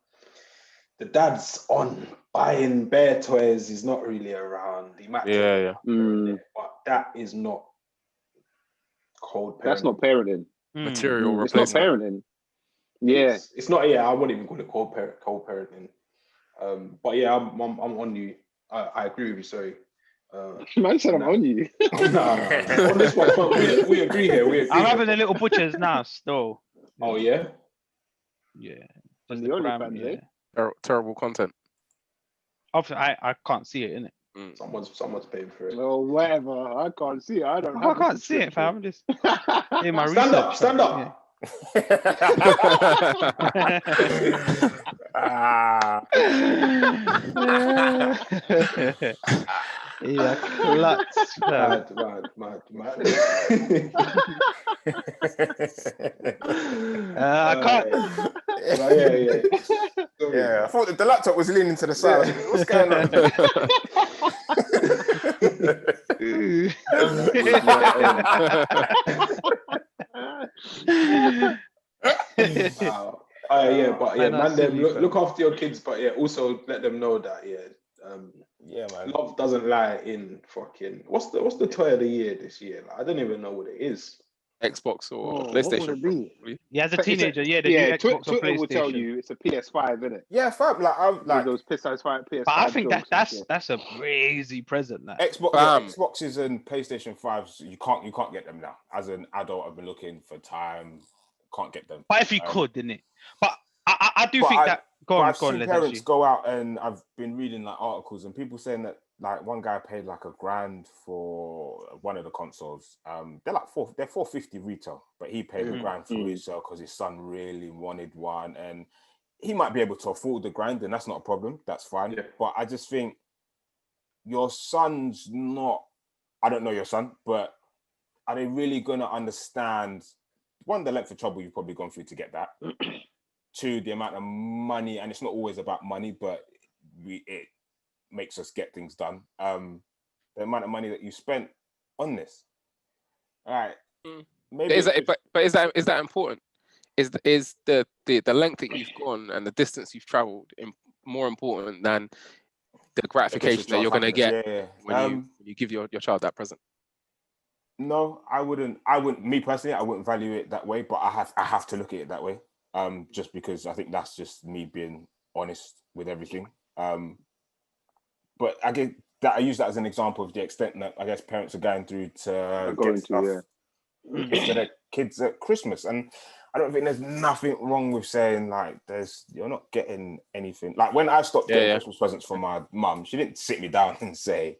The dad's on buying bear toys. He's not really around. He might but that is not cold parenting. That's not parenting. Material It's not replacement. parenting. Yeah, it's not. Yeah, I wouldn't even call it cold parenting. But yeah, I'm on you. I agree with you. Sorry. Man said I'm on you. No. On this one, we agree here. I'm having a little butchers now still. Oh yeah? Yeah. On the OnlyFans, eh? Terrible content. Obviously, I can't see it, innit? Someone's paying for it. Well, whatever. I can't see it. I can't see it, fam. I'm just doing my Stand research. Stand up. Yeah. Yeah, clutch. Mad. I can't. Yeah, I thought the laptop was leaning to the side. What's going on? Wow. Mandem, look after your kids, but also let them know that man, love doesn't lie in fucking what's the toy of the year this year? Like, I don't even know what it is. Xbox or PlayStation. PlayStation. Probably. Yeah, as a teenager, the new Xbox or Twitter will tell PlayStation. you it's a PS5, isn't it? Yeah, fam. Like those PS5. But I think that's a crazy present. That Xboxes and PlayStation 5s, you can't get them now. As an adult, I've been looking for time, can't get them. But if you could, didn't it? But I do think that. I've seen parents go out, and I've been reading like articles and people saying that like one guy paid like $1,000 for one of the consoles. They're $450 retail, but he paid $1,000 for resale because his son really wanted one, and he might be able to afford the $1,000, and that's not a problem. That's fine. Yeah. But I just think your son's not. I don't know your son, but are they really gonna understand? One, the length of trouble you've probably gone through to get that. Two, the amount of money, and it's not always about money, but it makes us get things done. The amount of money that you spent on this. All right. Maybe is that important? Is the length that you've gone and the distance you've traveled more important than the gratification that you're going to get when you give your child that present? No, I wouldn't. Me personally, I wouldn't value it that way, but I have to look at it that way. Just because I think that's just me being honest with everything. But I get that I use that as an example of the extent that I guess parents are going through to get stuff to their kids at Christmas. And I don't think there's nothing wrong with saying like you're not getting anything. Like when I stopped getting Christmas presents from my mum, she didn't sit me down and say,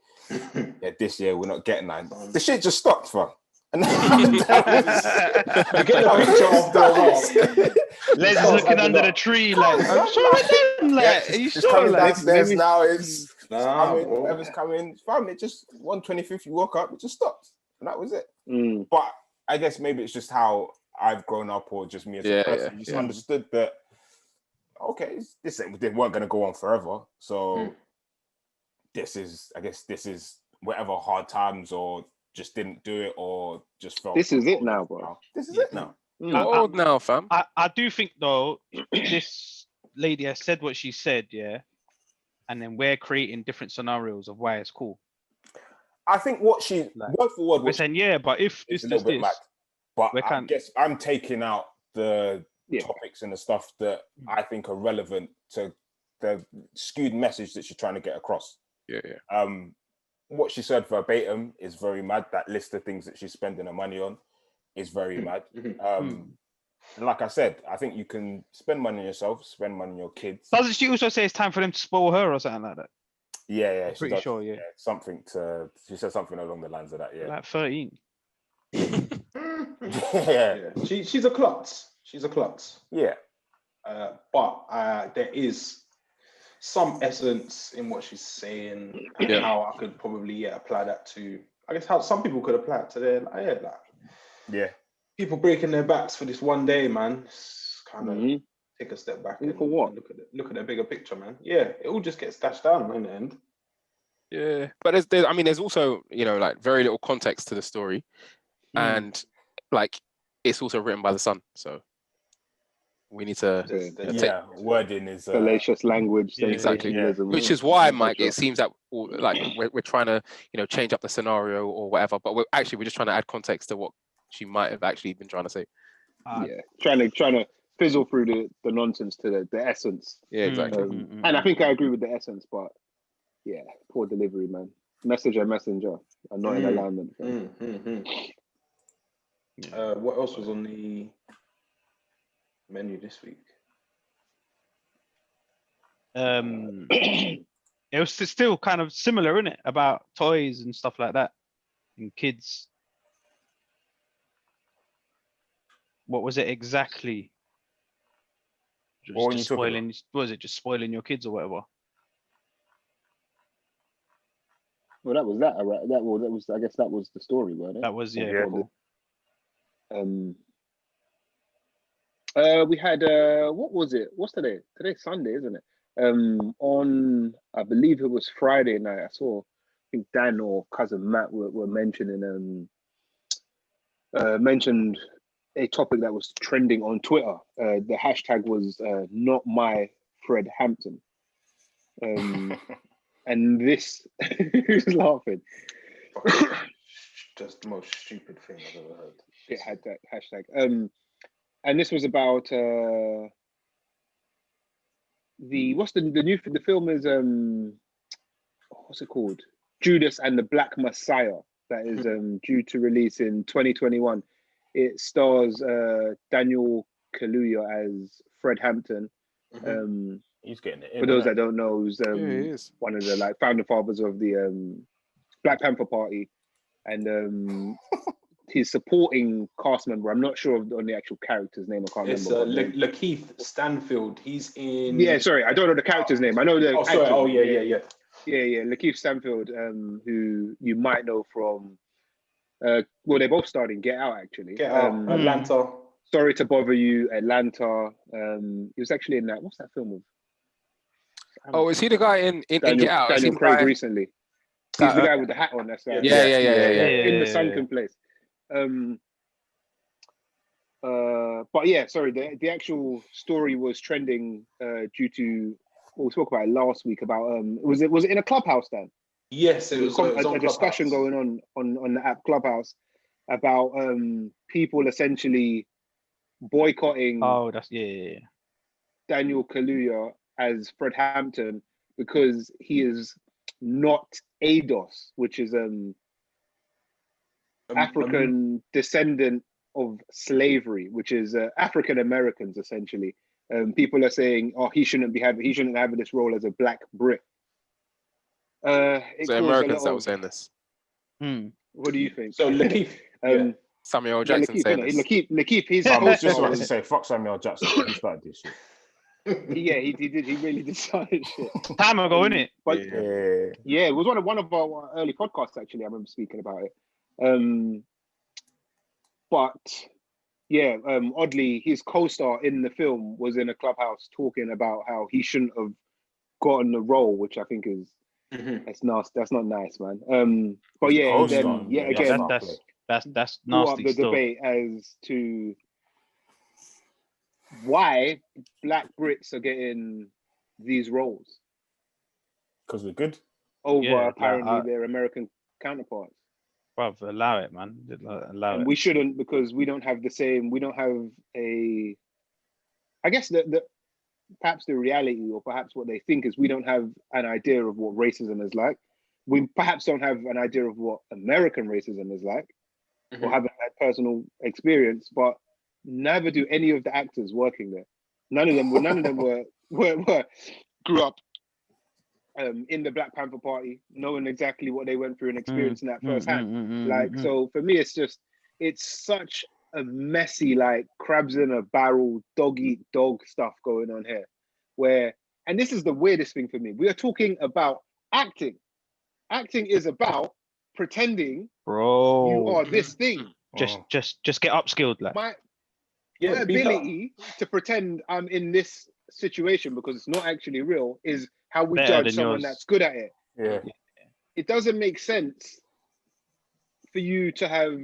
this year we're not getting that. The shit just stopped, fam. And you get a picture of the Les looking under the tree, like, I'm sure we're done. Like, are you sure? Like, downstairs now, it's coming, whatever's coming. Fam, it just 1:25, you woke up, it just stopped. And that was it. But I guess maybe it's just how I've grown up, or just me as a person. You just understood that, okay, they weren't going to go on forever. So this is whatever hard times or just didn't do it or just felt. This is it now, bro. This is it now. You're old now, fam. I do think though, this lady has said what she said, and then we're creating different scenarios of why it's cool. I think what she word for word. We're saying but if this, mad. But I guess I'm taking out the topics and the stuff that I think are relevant to the skewed message that she's trying to get across. What she said verbatim is very mad. That list of things that she's spending her money on is very mad. And like I said, I think you can spend money on yourself, spend money on your kids. Doesn't she also say it's time for them to spoil her or something like that? Yeah, I'm pretty sure. Yeah, something to. She said something along the lines of that. Yeah, like 13. yeah. She's a klutz. She's a klutz. Yeah. But there is some essence in what she's saying, and how I could probably apply that to. I guess how some people could apply it to their people breaking their backs for this one day, man. It's kind of take a step back and for what? And look at the bigger picture, man. Yeah, it all just gets dashed down in the end. Yeah, but there's also, like very little context to the story, and like it's also written by the son, so we need to wording is fallacious language, exactly, which is why, Mike, it seems that like we're trying to change up the scenario or whatever, but we're just trying to add context to what she might have actually been trying to say. Trying to fizzle through the nonsense to the essence. Yeah, exactly. And I think I agree with the essence, but yeah, poor delivery, man. Messenger are not in alignment. What else was on the menu this week? It was still kind of similar, isn't it? About toys and stuff like that, and kids. What was it exactly? Just spoiling. Was it just spoiling your kids or whatever? Well, that was that. Right? That was. I guess that was the story, wasn't it? That was Cool. We had what was it? What's today? Today's Sunday, isn't it? On I believe it was Friday night. I saw, I think Dan or cousin Matt were mentioned a topic that was trending on Twitter. The hashtag was not my Fred Hampton. And this, who's laughing? Just the most stupid thing I've ever heard. It had that hashtag. And this was about the film is what's it called? Judas and the Black Messiah, that is due to release in 2021. It stars Daniel Kaluuya as Fred Hampton. He's getting it. For those that don't know, who's one of the founding fathers of the Black Panther Party, and his supporting cast member. I'm not sure on the actual character's name. I can't remember. It's Lakeith Stanfield. He's in. Yeah, sorry, I don't know the character's name. I know the. Oh, sorry. Oh, yeah. Yeah. Lakeith Stanfield, who you might know from. Well, they both starred in Get Out, actually. Get Out, Atlanta. Sorry to Bother You, Atlanta. He was actually in that. What's that film with? Oh, is he the guy in Get Out? Daniel Craig recently. He's the guy with the hat on. That's yeah. In the sunken place. But yeah, sorry. The actual story was trending due to what we spoke about last week about was it in a Clubhouse, Dan? Yes, it was a discussion going on the app Clubhouse about people essentially boycotting. Oh, that's Daniel Kaluuya as Fred Hampton because he is not ADOS, which is African descendant of slavery, which is African Americans essentially. People are saying, "Oh, he shouldn't have this role as a black Brit." So Americans that were saying this. What do you think? So Lakeith, Samuel L. Jackson saying this. Lakeith, he's. I was just about to say, fuck Samuel L. Jackson. He started this shit. Yeah, he did. He really did start this shit. Time ago, innit? But yeah, it was one of our early podcasts. Actually, I remember speaking about it. But yeah, oddly, his co-star in the film was in a Clubhouse talking about how he shouldn't have gotten the role, which I think is that's nasty. That's not nice, man. But yeah, then again, that's nasty. The debate as to why black Brits are getting these roles because we're good over apparently their American counterparts. Bruv, allow it, man. Allow it. We shouldn't, because we don't have the same. We don't have a. I guess the perhaps the reality, or perhaps what they think is, we don't have an idea of what racism is like. We perhaps don't have an idea of what American racism is like, or haven't had personal experience. But never do any of the actors working there. None of them were grew up in the Black Panther Party, knowing exactly what they went through and experiencing that firsthand. Like, so for me, it's such a messy, like crabs in a barrel, dog eat dog stuff going on here. And this is the weirdest thing for me. We are talking about acting. Acting is about pretending you are this thing. Just get upskilled, like. My ability to pretend I'm in this situation because it's not actually real is how we judge someone that's good at it. Yeah. It doesn't make sense for you to have.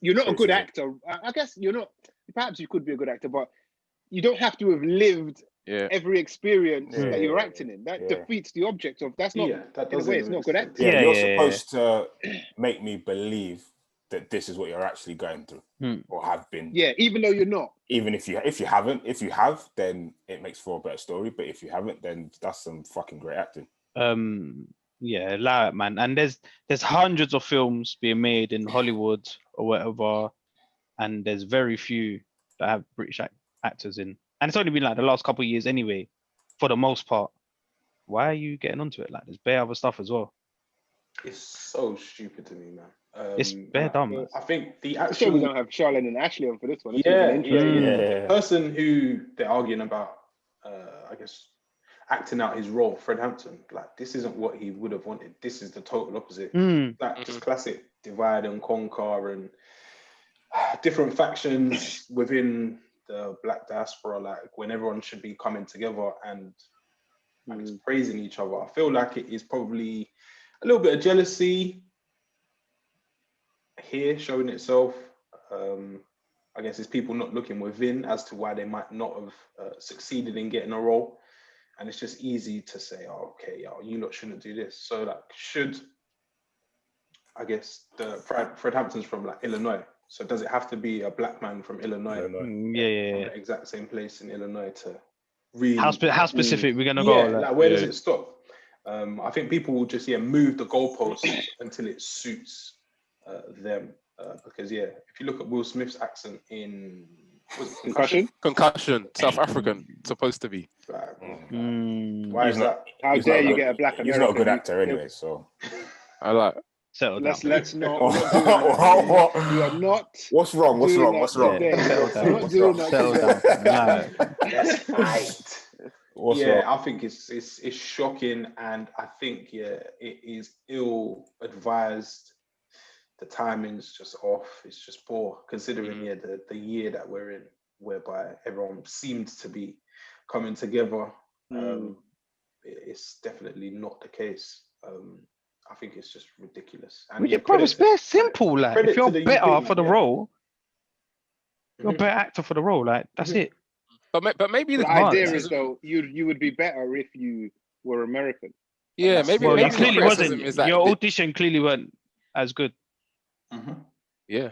You're not a good actor. I guess you're not. Perhaps you could be a good actor, but you don't have to have lived every experience that you're acting in. That defeats the object of. That's not. That in a way, it's not good acting. Yeah, you're supposed to make me believe that this is what you're actually going through or have been. Yeah, even though you're not. Even if you haven't, if you have, then it makes for a better story. But if you haven't, then that's some fucking great acting. Yeah, allow it, man. And there's hundreds of films being made in Hollywood or whatever, and there's very few that have British actors in. And it's only been like the last couple of years anyway, for the most part. Why are you getting onto it? Like, there's bare other stuff as well. It's so stupid to me, man. It's bare dumb. Man. I think the actual... actual... we don't have Charlene and Ashley on for this one. The person who they're arguing about, I guess, acting out his role, Fred Hampton, like, this isn't what he would have wanted. This is the total opposite. Like, just classic divide and conquer and different factions within the Black diaspora, like, when everyone should be coming together and just praising each other. I feel like it is probably a little bit of jealousy here showing itself. I guess it's people not looking within as to why they might not have succeeded in getting a role. And it's just easy to say, oh, okay, you lot shouldn't do this. So, like, I guess the Fred Hampton's from, like, Illinois. So does it have to be a black man from Illinois? From the exact same place in Illinois to really... How specific we're going to go? Like, where does it stop? I think people will just, move the goalposts until it suits them. Because, if you look at Will Smith's accent in... Concussion, South African, supposed to be. Why is that? How dare you get a black American? He's not a good actor anyway, so... I like... Let's not. You are not. What's wrong? Settle down. That's right. What's wrong? I think it's shocking, and I think it is ill advised. The timing's just off. It's just poor, considering the year that we're in, whereby everyone seemed to be coming together. It's definitely not the case. I think it's just ridiculous. And it's very simple. Like, if you're better for the role, you're a better actor for the role. Like, that's it. But maybe the idea is, though, you would be better if you were American. Yeah, maybe clearly wasn't. Your audition clearly weren't as good. Yeah,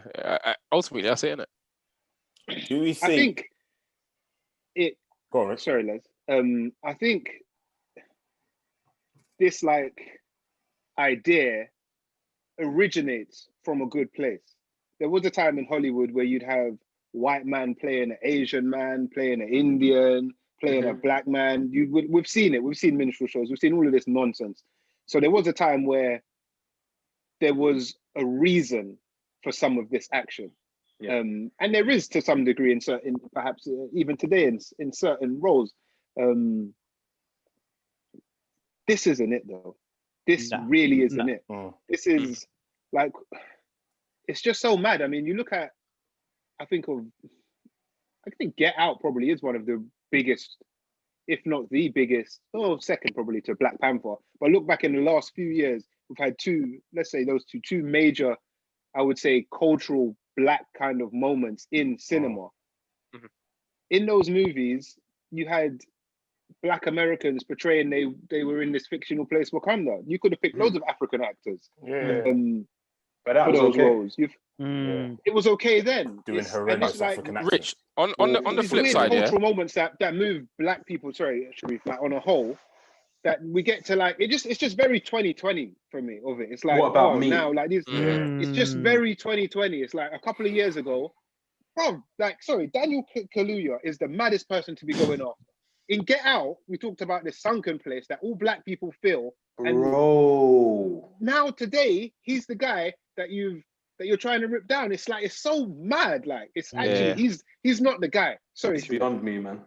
ultimately that's it, isn't it? Do we think? I think it. Go on, Rick. Sorry, Les. I think this, like, idea originates from a good place. There was a time in Hollywood where you'd have white man playing an Asian man, playing an Indian, playing a black man. We've seen it. We've seen minstrel shows. We've seen all of this nonsense. So there was a time where there was a reason for some of this action. And there is, to some degree, in certain, perhaps even today in certain roles. This isn't it, though. This really isn't it. This is like, it's just so mad. I mean, you look at, I think Get Out probably is one of the biggest, if not the biggest, second probably to Black Panther. But look back in the last few years, we've had two major, I would say, cultural black kind of moments in cinema. In those movies, you had Black Americans portraying they were in this fictional place, Wakanda. You could have picked loads of African actors. But that was those okay. roles. It was okay then. Doing horrendous African accents. Rich, on the flip side, cultural moments that move black people, Sharif, like, on a whole, that we get to, like, it's just very 2020 for me of it. It's like, what about me? Now, like, this, it's just very 2020. It's like a couple of years ago, bro, like, sorry, Daniel Kaluuya is the maddest person to be going after. in Get Out, we talked about this sunken place that all black people feel. Bro. And now today, he's the guy that you're trying to rip down. It's like, it's so mad. Like, it's actually he's not the guy. Sorry, It's beyond me, man.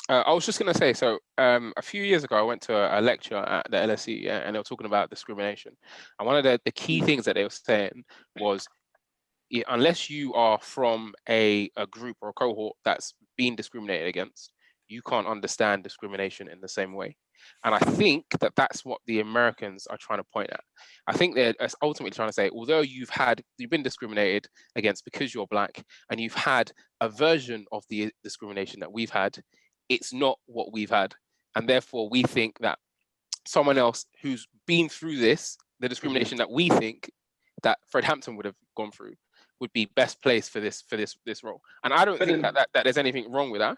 I was just going to say, so a few years ago, I went to a lecture at the LSE, and they were talking about discrimination. And one of the key things that they were saying was, unless you are from a group or a cohort that's being discriminated against, you can't understand discrimination in the same way. And I think that that's what the Americans are trying to point at. I think they're ultimately trying to say, although you've been discriminated against because you're black, and you've had a version of the discrimination that we've had, it's not what we've had. And therefore we think that someone else who's been through this, the discrimination that we think that Fred Hampton would have gone through, would be best placed for this role. And I don't think that there's anything wrong with that.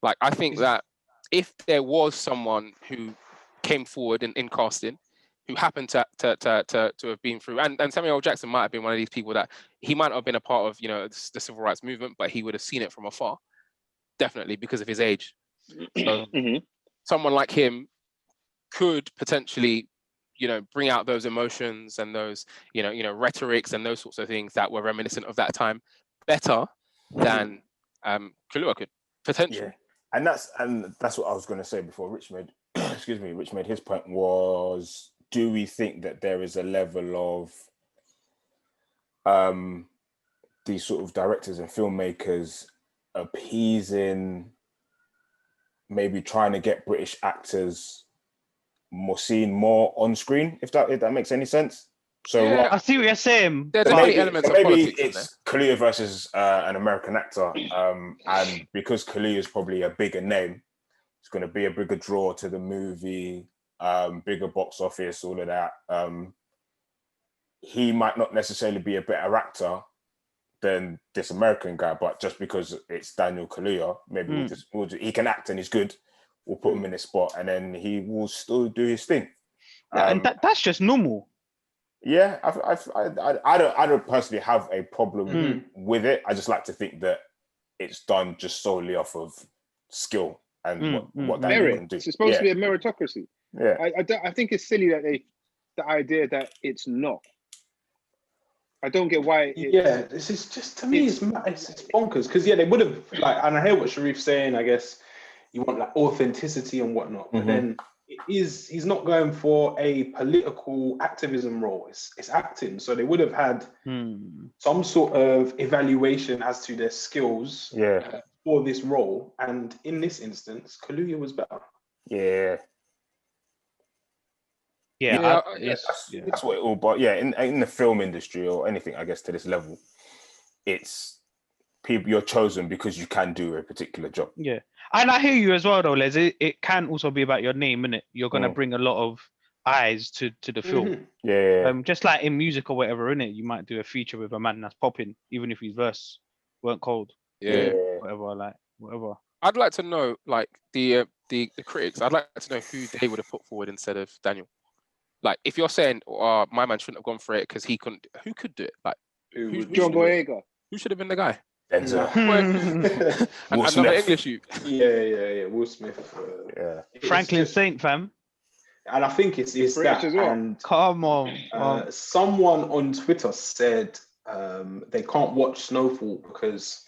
Like, I think that if there was someone who came forward in casting, who happened to have been through, and Samuel L. Jackson might have been one of these people that he might not have been a part of, the civil rights movement, but he would have seen it from afar, definitely because of his age. So someone like him could potentially, bring out those emotions and those, rhetorics and those sorts of things that were reminiscent of that time better than Kahlua could potentially. Yeah. And that's what I was going to say before Rich made Rich made his point was, do we think that there is a level of these sort of directors and filmmakers appeasing, maybe trying to get British actors seen more on screen, if that makes any sense? So yeah, I see what you're saying. There's definitely elements of politics in there. It's Kahlua versus an American actor, and because Kahlua is probably a bigger name, it's going to be a bigger draw to the movie, bigger box office, all of that. He might not necessarily be a better actor than this American guy, but just because it's Daniel Kaluuya, maybe he can act and he's good. We'll put him in his spot, and then he will still do his thing. And that's just normal. Yeah, I don't personally have a problem with it. I just like to think that it's done just solely off of skill and what that merit can do. It's supposed to be a meritocracy. Yeah, I think it's silly that the idea that it's not. I don't get why. This is just, to me, it's bonkers, because they would have, like, and I hear what Sharif's saying. I guess you want like authenticity and whatnot, but then he's not going for a political activism role. It's acting, so they would have had some sort of evaluation as to their skills for this role, and in this instance, Kaluuya was better. That's what it all. But in the film industry or anything, I guess to this level, it's people you're chosen because you can do a particular job. Yeah, and I hear you as well, though, Les. It can also be about your name, innit? You're gonna bring a lot of eyes to the film. Just like in music or whatever, innit? You might do a feature with a man that's popping, even if his verse weren't cold. Whatever. I'd like to know, like, the critics. I'd like to know who they would have put forward instead of Daniel. Like, if you're saying, my man shouldn't have gone for it because he couldn't, who could do it? Like, John Boyega. Who should have been the guy? Denzel. Another English you. Will Smith. Franklin Saint, fam. And I think it's that. As well. And come on. Someone on Twitter said they can't watch Snowfall because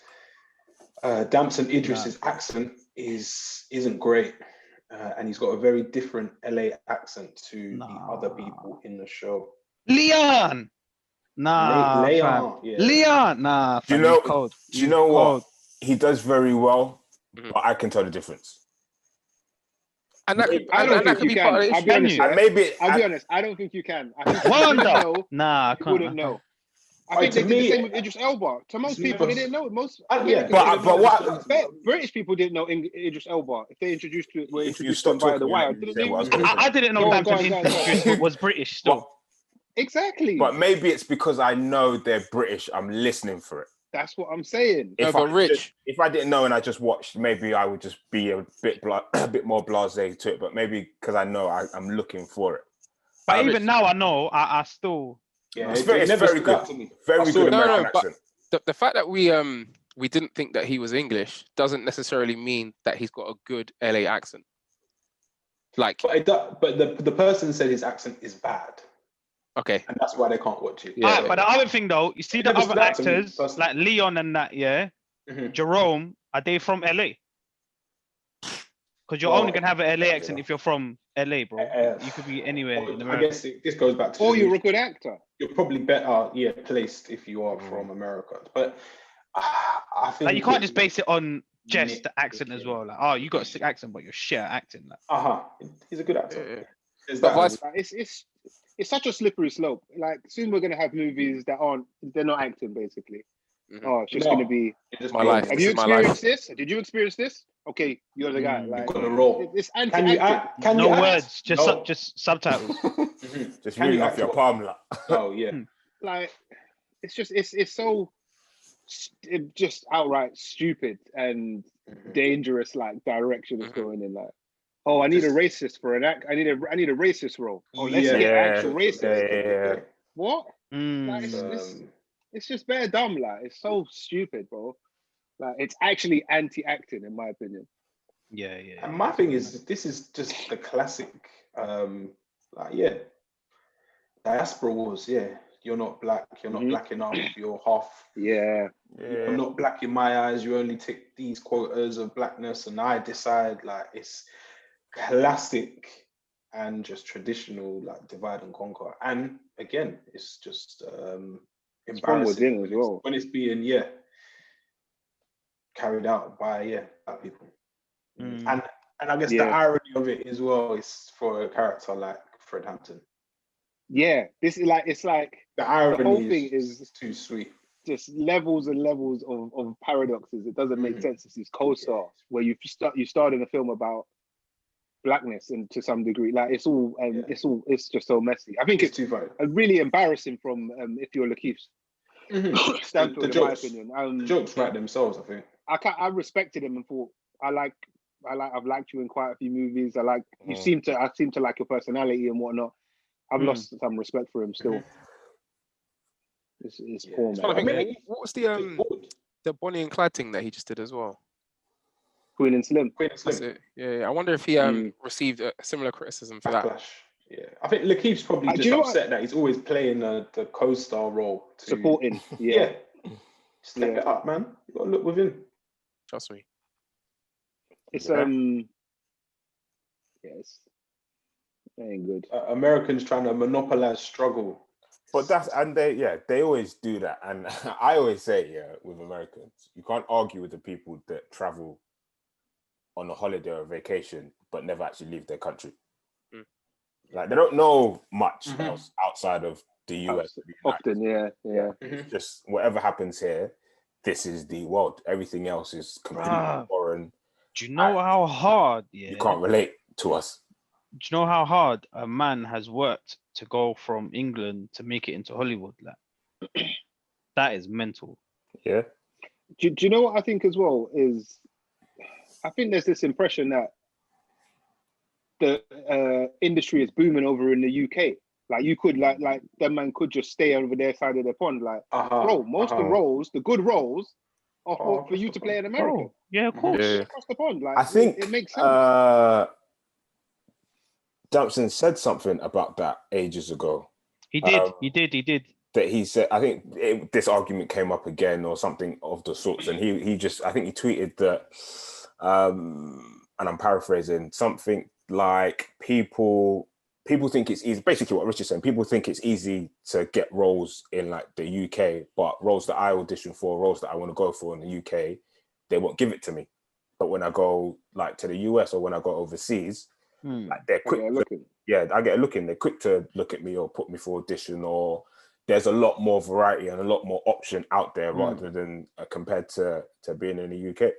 Damson Idris's accent isn't great. And he's got a very different LA accent to the other people in the show. Leon! Leon! Nah, do you know what? He does very well, but I can tell the difference. And that could be part of the issue. I'll be honest. I'll be honest. I don't think you can. I think I wouldn't know. I think they did the same with Idris Elba. To most people, they didn't know. British people didn't know Idris Elba. If they introduced to it, were introduced to by The Wire. I didn't know Damson was British still. Exactly. But maybe it's because I know they're British. I'm listening for it. That's what I'm saying. If I didn't know and I just watched, maybe I would just be a bit more blasé to it. But maybe because I know I'm looking for it. But even now, I know I still. It's very good. Very good American accent. But the fact that we we didn't think that he was English doesn't necessarily mean that he's got a good LA accent. Like, but the person said his accent is bad, okay, and that's why they can't watch it. Yeah. But the other thing though, you see It the never other stood out to me, actors personally. like Leon and that, yeah. Mhm. Jerome, are they from LA? Because you're Well, only gonna have an LA I don't accent know. if you're from LA, bro. Uh, You could be anywhere in I America. guess this goes back to Or the you're a reason- good actor. you're probably better, placed if you are from America. But I think Like you can't just base it on just the nitpicking. accent as well. Like, oh, you got a sick accent, but you're shit at acting. Like, He's a good actor. Yeah. There's But that vice- as Like, it's such a slippery slope. Like soon we're gonna have movies that they're not acting basically. Mhm. Oh, it's just No. gonna be. well. My life. Have This you is my life. experienced this? Did you experience this? Okay, you're the guy. Mm. Like You've got the role. it's Can you anti-acting. act? Can no you act? words, just No. just subtitles. Mhm. Just Can you reading off act your well? palm. Like. Oh yeah. Like it's just it's so just outright stupid and Mhm. dangerous. Like direction it's Mhm. going in. Like, oh, I need a Just- racist for an act. I need a racist role. Oh, let's Yeah. get Yeah. actual racist. Yeah. What? Mm. Like, Um, it's just bare dumb. Like it's so stupid, bro. Like it's actually anti-acting, in my opinion. Yeah. And my thing is, this is just the classic, diaspora wars. Yeah, you're not black. You're not Mhm. black enough. You're half. Yeah, You're not black in my eyes. You only tick these quotas of blackness, and I decide. Like it's classic and just traditional, like divide and conquer. And again, it's just from embarrassing within as well. when it's being carried out by black people. Mm. And I guess the Yeah. irony of it as well is for a character like Fred Hampton. Yeah, this is like it's like The irony whole thing is too sweet. just levels and levels of paradoxes. It doesn't make Mhm. sense. It's these co-stars where you start in a film about blackness and to some degree, like it's all it's just so messy. I think It's it's too funny. really embarrassing from if you're Lakeith's standpoint, The in my jokes, opinion. the jokes write themselves, I think. I respected him and thought I've liked you in quite a few movies. I seem to like your personality and whatnot. I've lost some respect for him still. It's poor, It's man. I I mean, mean, what was the Bonnie and Clyde thing that he just did as well? Queen and Slim. Queen and That's Slim. it. Yeah. I wonder if he received a similar criticism for that. Backlash. Yeah, I think Lakeith's probably Do just you know upset that he's always playing the co-star role. Supporting. Yeah. Step Yeah. it up, man. You got to look within. Trust me. It's it ain't good. Americans trying to monopolize struggle. But they always do that. And I always say, with Americans, you can't argue with the people that travel on a holiday or a vacation, but never actually leave their country. Mm. Like they don't know much Mhm. else outside of the US. Often, yeah. It's just whatever happens here, this is the world. Everything else is completely Bruh. foreign. Do you know how hard? Yeah. You can't relate to us. Do you know how hard a man has worked to go from England to make it into Hollywood? Like, that is mental. Yeah. Do you know what I think as well is? I think there's this impression that the industry is booming over in the UK. Like you could like that man could just stay over their side of the pond. Like, bro, most of the roles, the good roles, are for you to play in America. Oh, yeah, of course. Yeah. Across the pond. Like I think it makes sense. Dumpson said something about that ages ago. He did. That he said, I think this argument came up again or something of the sorts, and he just, I think he tweeted that, and I'm paraphrasing, something like people think it's easy. Basically, what Rich is saying, people think it's easy to get roles in like the UK, but roles that I audition for, roles that I want to go for in the UK, they won't give it to me. But when I go like to the US or when I go overseas, like they're quick. I get a look in. They're quick to look at me or put me for audition, or there's a lot more variety and a lot more option out there rather than compared to being in the UK.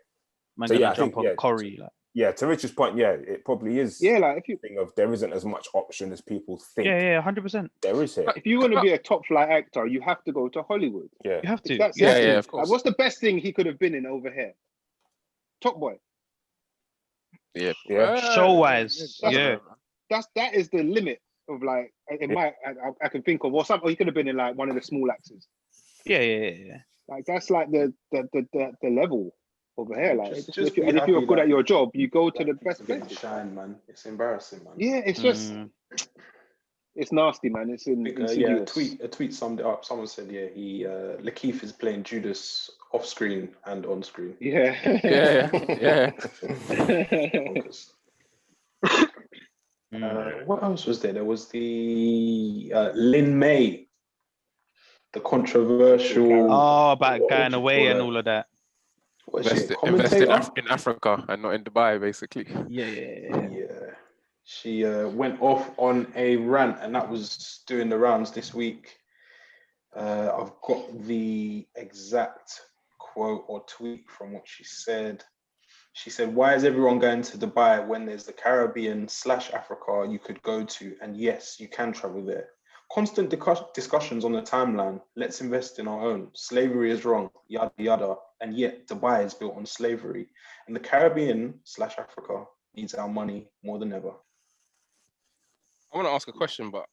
Man, so I jump on Corey. Yeah, to Richard's point, it probably is. Yeah, like if you think of there isn't as much option as people think. Yeah, 100%. There is here. If you want to be a top flight actor, you have to go to Hollywood. Yeah, you have to. Yeah, of course. Like, what's the best thing he could have been in over here? Top Boy. Yeah. Show wise, that is the limit of like I can think of, or he could have been in like one of the small actors. Yeah. Like that's like the level over here. Like Just if be you're happy good that at your job, you go to the black best people getting places. shine, man. It's embarrassing, man. Yeah, it's just it's nasty, man. It's insidious. A tweet summed it up. Someone said, yeah, Lakeith is playing Judas off screen and on screen. Yeah. What else was there? There was the Lin May, the controversial. About going away and all of that. What is she, a invest commentator? in Africa and not in Dubai, basically. Yeah. She went off on a rant, and that was doing the rounds this week. I've got the exact quote or tweet from what she said. She said, "Why is everyone going to Dubai when there's the Caribbean / Africa you could go to? And yes, you can travel there. Constant discussions on the timeline. Let's invest in our own. Slavery is wrong, yada, yada. And yet Dubai is built on slavery. And the Caribbean / Africa needs our money more than ever." I want to ask a question, but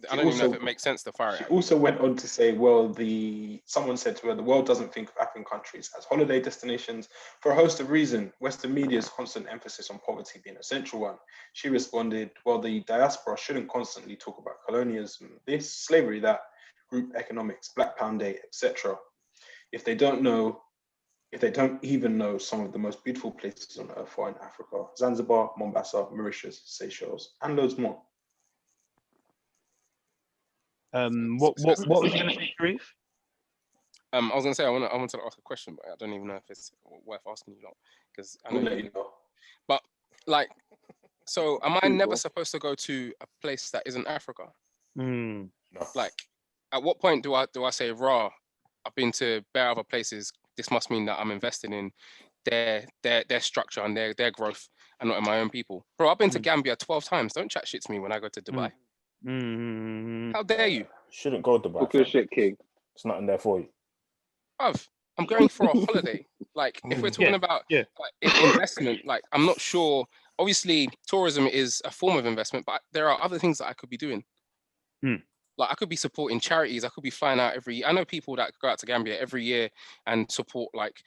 I don't even know if it makes sense to fire it. She also went on to say, well, someone said to her, the world doesn't think of African countries as holiday destinations for a host of reasons. Western media's constant emphasis on poverty being a central one. She responded, well, the diaspora shouldn't constantly talk about colonialism, this, slavery, that, group economics, Black Pound Day, etc. If they don't even know some of the most beautiful places on earth are in Africa, Zanzibar, Mombasa, Mauritius, Seychelles, and loads more. What was you going to say, Sharif? I was going to say I wanted to ask a question, but I don't even know if it's worth asking you lot, because I know you know. But like, so am I never supposed to go to a place that isn't Africa? No. Like, at what point do I say, "Rah, I've been to bare other places. This must mean that I'm investing in their structure and their growth, and not in my own people." Bro, I've been to Gambia 12 times. Don't chat shit to me when I go to Dubai. How dare you? Shouldn't go to Dubai. Book your shit, king. It's nothing there for you. I'm going for a holiday. Like, if we're talking about investment, like, I'm not sure. Obviously, tourism is a form of investment, but there are other things that I could be doing. Like, I could be supporting charities. I could be flying out I know people that go out to Gambia every year and support like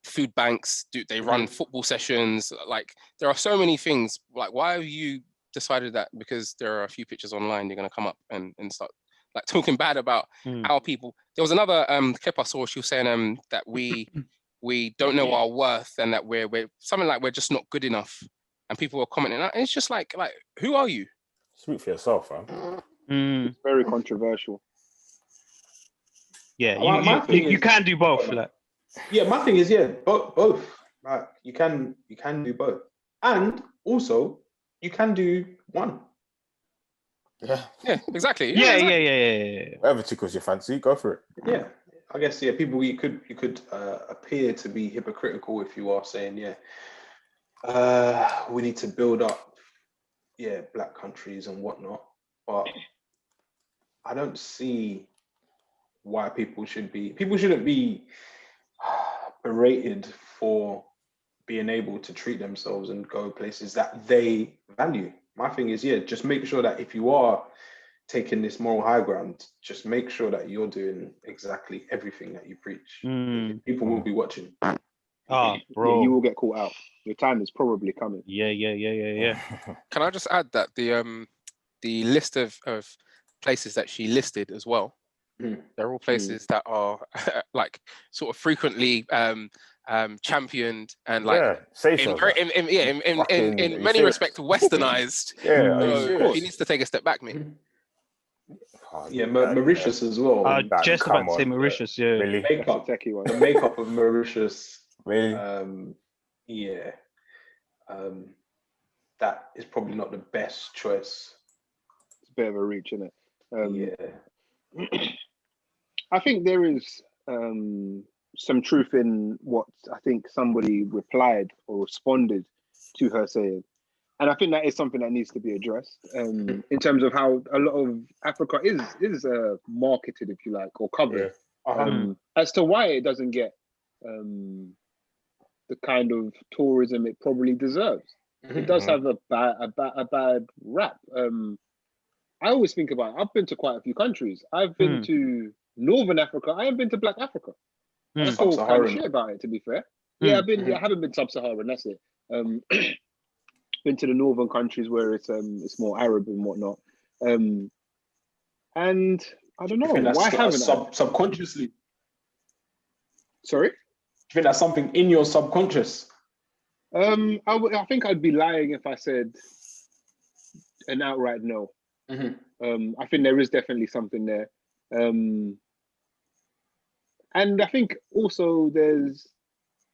food banks. They run football sessions. Like, there are so many things. Like, why have you decided that because there are a few pictures online, you're going to come up and start like talking bad about our people? There was another clip I saw. She was saying that we don't know our worth, and that we're something like we're just not good enough, and people were commenting. And it's just like who are you? Speak for yourself, fam. It's very controversial. Yeah, you can do both. Like. Yeah, my thing is both. Like, you can do both, and also you can do one. Yeah, exactly. Yeah. Whatever tickles your fancy, go for it. Yeah, I guess people you could appear to be hypocritical if you are saying we need to build up black countries and whatnot, but I don't see why people shouldn't be berated for being able to treat themselves and go places that they value. My thing is, just make sure that if you are taking this moral high ground, just make sure that you're doing exactly everything that you preach. People will be watching. Bro. Yeah, you will get caught out. Your time is probably coming. Yeah. Can I just add that the list of places that she listed as well, they're all places that are like sort of frequently championed and like in many respects westernized. He needs to take a step back, mate. Mauritius as well. Just about to say Mauritius, Really? The makeup of Mauritius. Really? That is probably not the best choice. It's a bit of a reach, isn't it? I think there is some truth in what I think somebody replied or responded to her saying. And I think that is something that needs to be addressed in terms of how a lot of Africa is marketed, if you like, or covered. As to why it doesn't get the kind of tourism it probably deserves. It does have a bad rap. I always think about it. I've been to quite a few countries. I've been to Northern Africa. I haven't been to Black Africa. I feel kind of Sub-Saharan. shit about it, to be fair. Yeah, I haven't been sub-Saharan. That's it. Been to the northern countries where it's more Arab and whatnot. And I don't know why haven't I? Subconsciously? Sorry? Do you think that's something in your subconscious? I think I'd be lying if I said an outright no. I think there is definitely something there. And I think also there's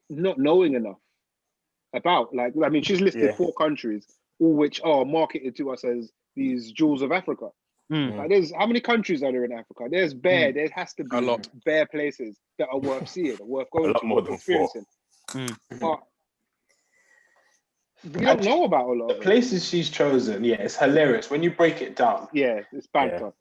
not knowing enough about, like, I mean, she's listed 4 countries, all which are marketed to us as these jewels of Africa. Like, there's how many countries are there in Africa? There's bare. There has to be a lot. Bare places that are worth seeing, worth going to, more worth than experiencing. But we don't know about a lot the of places she's chosen. Yeah, it's hilarious when you break it down. Yeah, it's banter.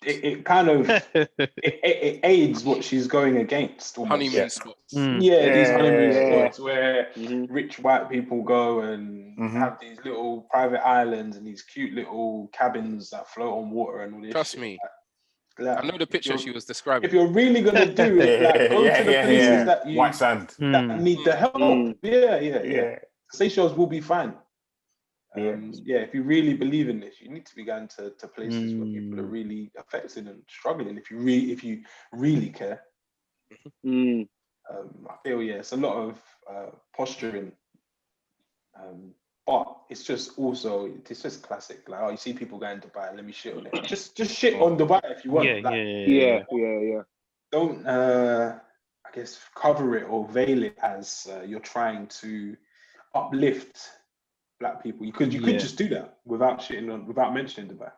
It kind of it aids what she's going against. Almost. Honeymoon spots. These honeymoon yeah. spots where rich white people go and have these little private islands and these cute little cabins that float on water and all this. Trust shit. me. Like, I know the picture she was describing. If you're really gonna do it, like go to the places that you white sand that need the help. Yeah. Seychelles will be fine. If you really believe in this, you need to be going to places where people are really affected and struggling. If you really care, I feel it's a lot of posturing, but it's just classic. Like, you see people going to Dubai, let me shit on it. Just shit on Dubai if you want. Yeah. Don't I guess cover it or veil it as you're trying to uplift Black people. You could just do that without mentioning Dubai.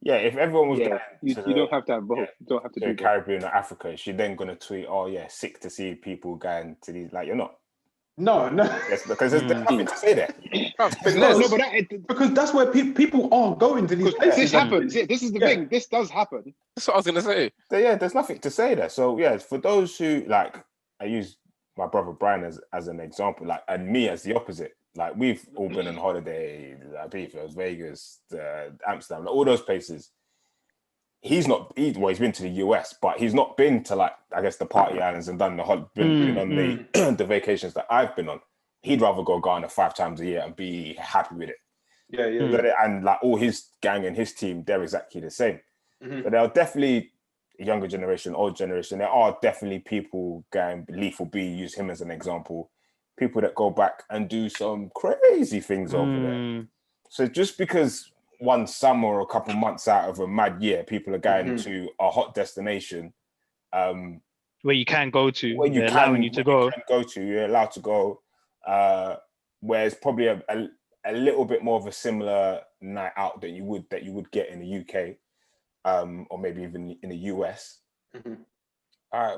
Yeah, if everyone was you don't have to have both. You don't have to do Caribbean or Africa, is she then gonna tweet, sick to see people going to these, like, you're not. No. Yes, because there's nothing to say there. Because that's where people are going to these places. This happens. Yeah, this is the thing. This does happen. That's what I was gonna say. So, there's nothing to say there. So for those who, like, I use my brother Brian as an example, like, and me as the opposite. Like, we've all been on holiday, Ibiza, Vegas, Amsterdam, all those places. He's been to the US, but he's not been to, like, I guess, the party islands and done been on the vacations that I've been on. He'd rather go Ghana 5 times a year and be happy with it. And like all his gang and his team, they're exactly the same. But there are definitely a younger generation, old generation. There are definitely people going Lethal B, use him as an example. People that go back and do some crazy things over there. So just because one summer or a couple months out of a mad year, people are going to a hot destination where you can go to, where you're allowed to go, where it's probably a little bit more of a similar night out that you would get in the UK, or maybe even in the US.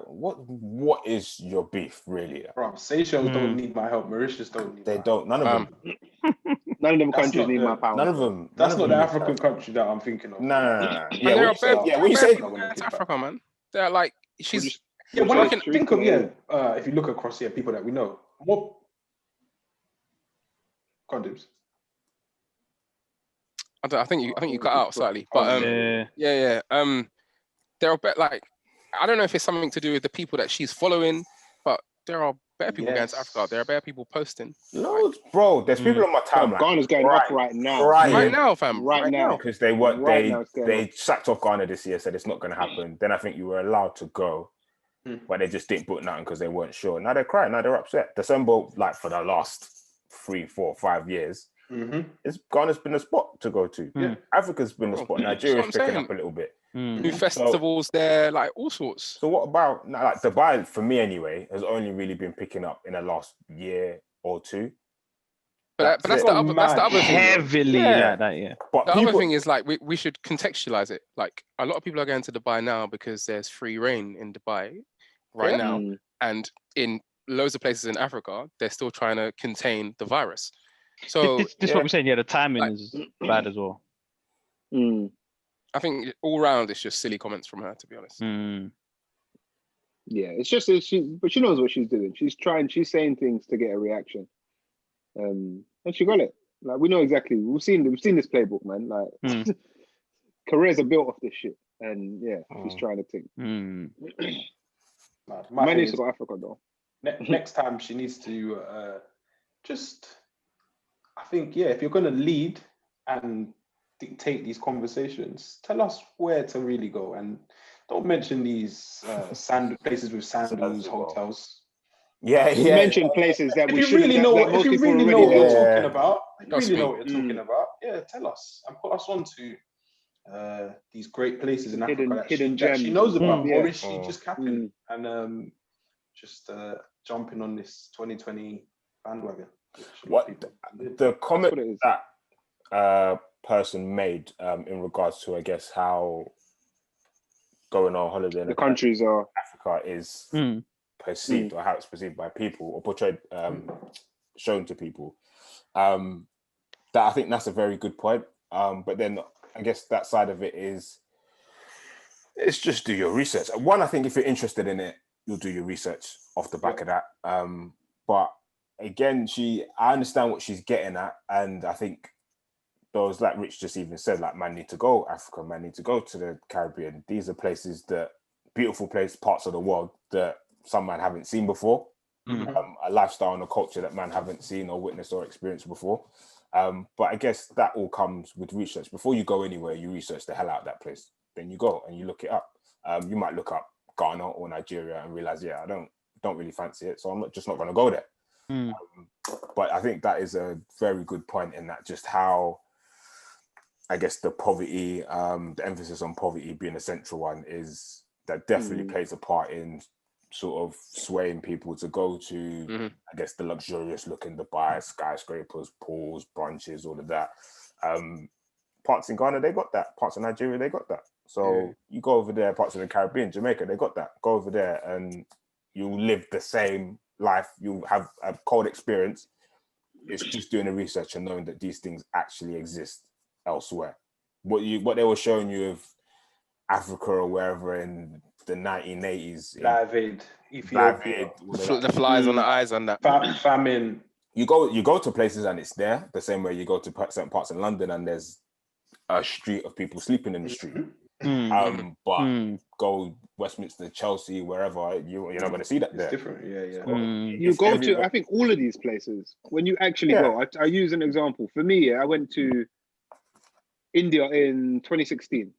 What is your beef, really? Bro, Seychelles don't need my help. Mauritius don't need. They don't. None of them. None of them countries need my power. None of them. That's not the African country that I'm thinking of. No. Yeah, when you say Africa, man, they're like she's. Yeah, when I can think of if you look across people that we know, what condoms? I think you cut out slightly, but there are like, I don't know if it's something to do with the people that she's following, but there are better people going to Africa. There are better people posting. Loads, bro. There's people on my timeline. Ghana's going off right now. Right now, fam. Right now. Because they sacked off Ghana this year, said it's not going to happen. Then I think you were allowed to go, but they just didn't put nothing because they weren't sure. Now they're crying. Now they're upset. December, like, for the last 3, 4, 5 years, Ghana's been a spot to go to. Africa's been a spot. Nigeria's picking up a little bit. New festivals there, like all sorts. So what about, like, Dubai, for me anyway, has only really been picking up in the last year or 2. But that's the other thing. Heavily like that, But the other thing is, like, we should contextualize it. Like, a lot of people are going to Dubai now because there's free reign in Dubai right now. And in loads of places in Africa, they're still trying to contain the virus. So this is what I'm saying. Yeah, the timing is bad as well. I think all round it's just silly comments from her, to be honest. Yeah, it's just but she knows what she's doing. She's saying things to get a reaction, and she got it. Like, we know exactly. We've seen this playbook, man. Like, careers are built off this shit. and yeah, she's trying to think. My Man thing needs to is, go to Africa though. next time she needs to just, I think, yeah, if you're going to lead and dictate these conversations, tell us where to really go, and don't mention these places with sandals, hotels. Yeah. You mentioned places that If we you should really that, know, that if most you people really already know what know. you're talking about, Mm. tell us and put us on to these great places in Africa hidden that she gems knows and about, stuff, yeah. or is she just capping and just jumping on this 2020 bandwagon? What the comment that person made in regards to, I guess, how going on holiday in the countries are Africa is perceived, or how it's perceived by people, or portrayed, shown to people. That I think that's a very good point. But then I guess that side of it is, it's just do your research. One, I think if you're interested in it, you'll do your research off the back of that. But again, I understand what she's getting at, and I think those, like Rich just even said, like, man need to go Africa, man need to go to the Caribbean. These are places beautiful parts of the world that some man haven't seen before. A lifestyle and a culture that man haven't seen or witnessed or experienced before. But I guess that all comes with research. Before you go anywhere, you research the hell out of that place. Then you go and you look it up. You might look up Ghana or Nigeria and realize, yeah, I don't really fancy it, so I'm not going to go there. But I think that is a very good point in that, just how, I guess, the poverty, the emphasis on poverty being a central one, is that definitely plays a part in sort of swaying people to go to, I guess, the luxurious looking Dubai, skyscrapers, pools, brunches, all of that. Parts in Ghana, they got that. Parts of Nigeria, they got that. So you go over there, parts of the Caribbean, Jamaica, they got that. Go over there and you'll live the same life. You'll have a cold experience. It's just doing the research and knowing that these things actually exist elsewhere. What they were showing you of Africa or wherever in the 1980s, Live Aid, Ethiopia, the flies on the eyes on that famine. You go to places and it's there, the same way you go to certain parts in London and there's a street of people sleeping in the street. But go Westminster, Chelsea, wherever, you're not going to see that it's there. Different, yeah. You go to, I think, all of these places. When you actually go, I use an example. For me, I went to India in 2016.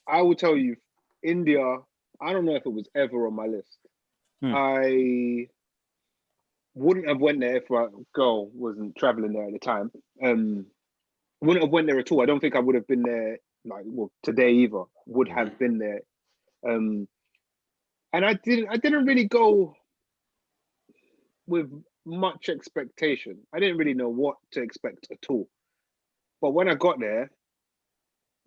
I will tell you, India, I don't know if it was ever on my list. I wouldn't have went there if my girl wasn't traveling there at the time. Wouldn't have went there at all. I don't think I would have been there, today either. Would have been there. And I didn't really go with much expectation. I didn't really know what to expect at all. But when I got there,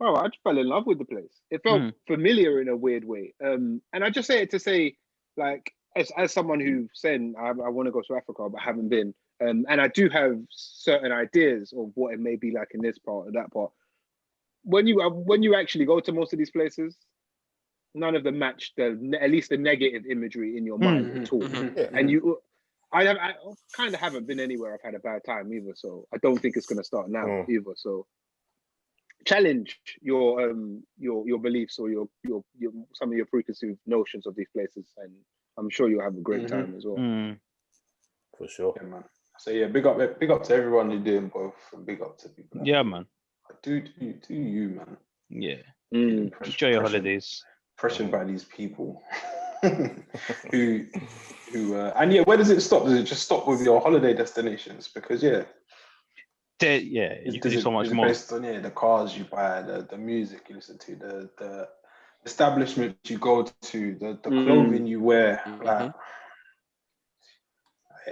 I just fell in love with the place. It felt familiar in a weird way. And I just say it to say, like, as someone who's saying I want to go to Africa but haven't been, and I do have certain ideas of what it may be like in this part or that part. When you actually go to most of these places, none of them match at least the negative imagery in your mind at all. And I kind of haven't been anywhere I've had a bad time either, so I don't think it's going to start now either. So challenge your beliefs or your some of your preconceived notions of these places, and I'm sure you'll have a great time as well. For sure. Yeah, man. So yeah, big up to everyone who's doing both, and big up to people. Man. Do you, man. Yeah. Enjoy your holidays. Pressured by these people who and yeah, where does it stop? Does it just stop with your holiday destinations? Because you can do so much more. Based on the cars you buy, the music you listen to, the establishment you go to, the clothing you wear. Like,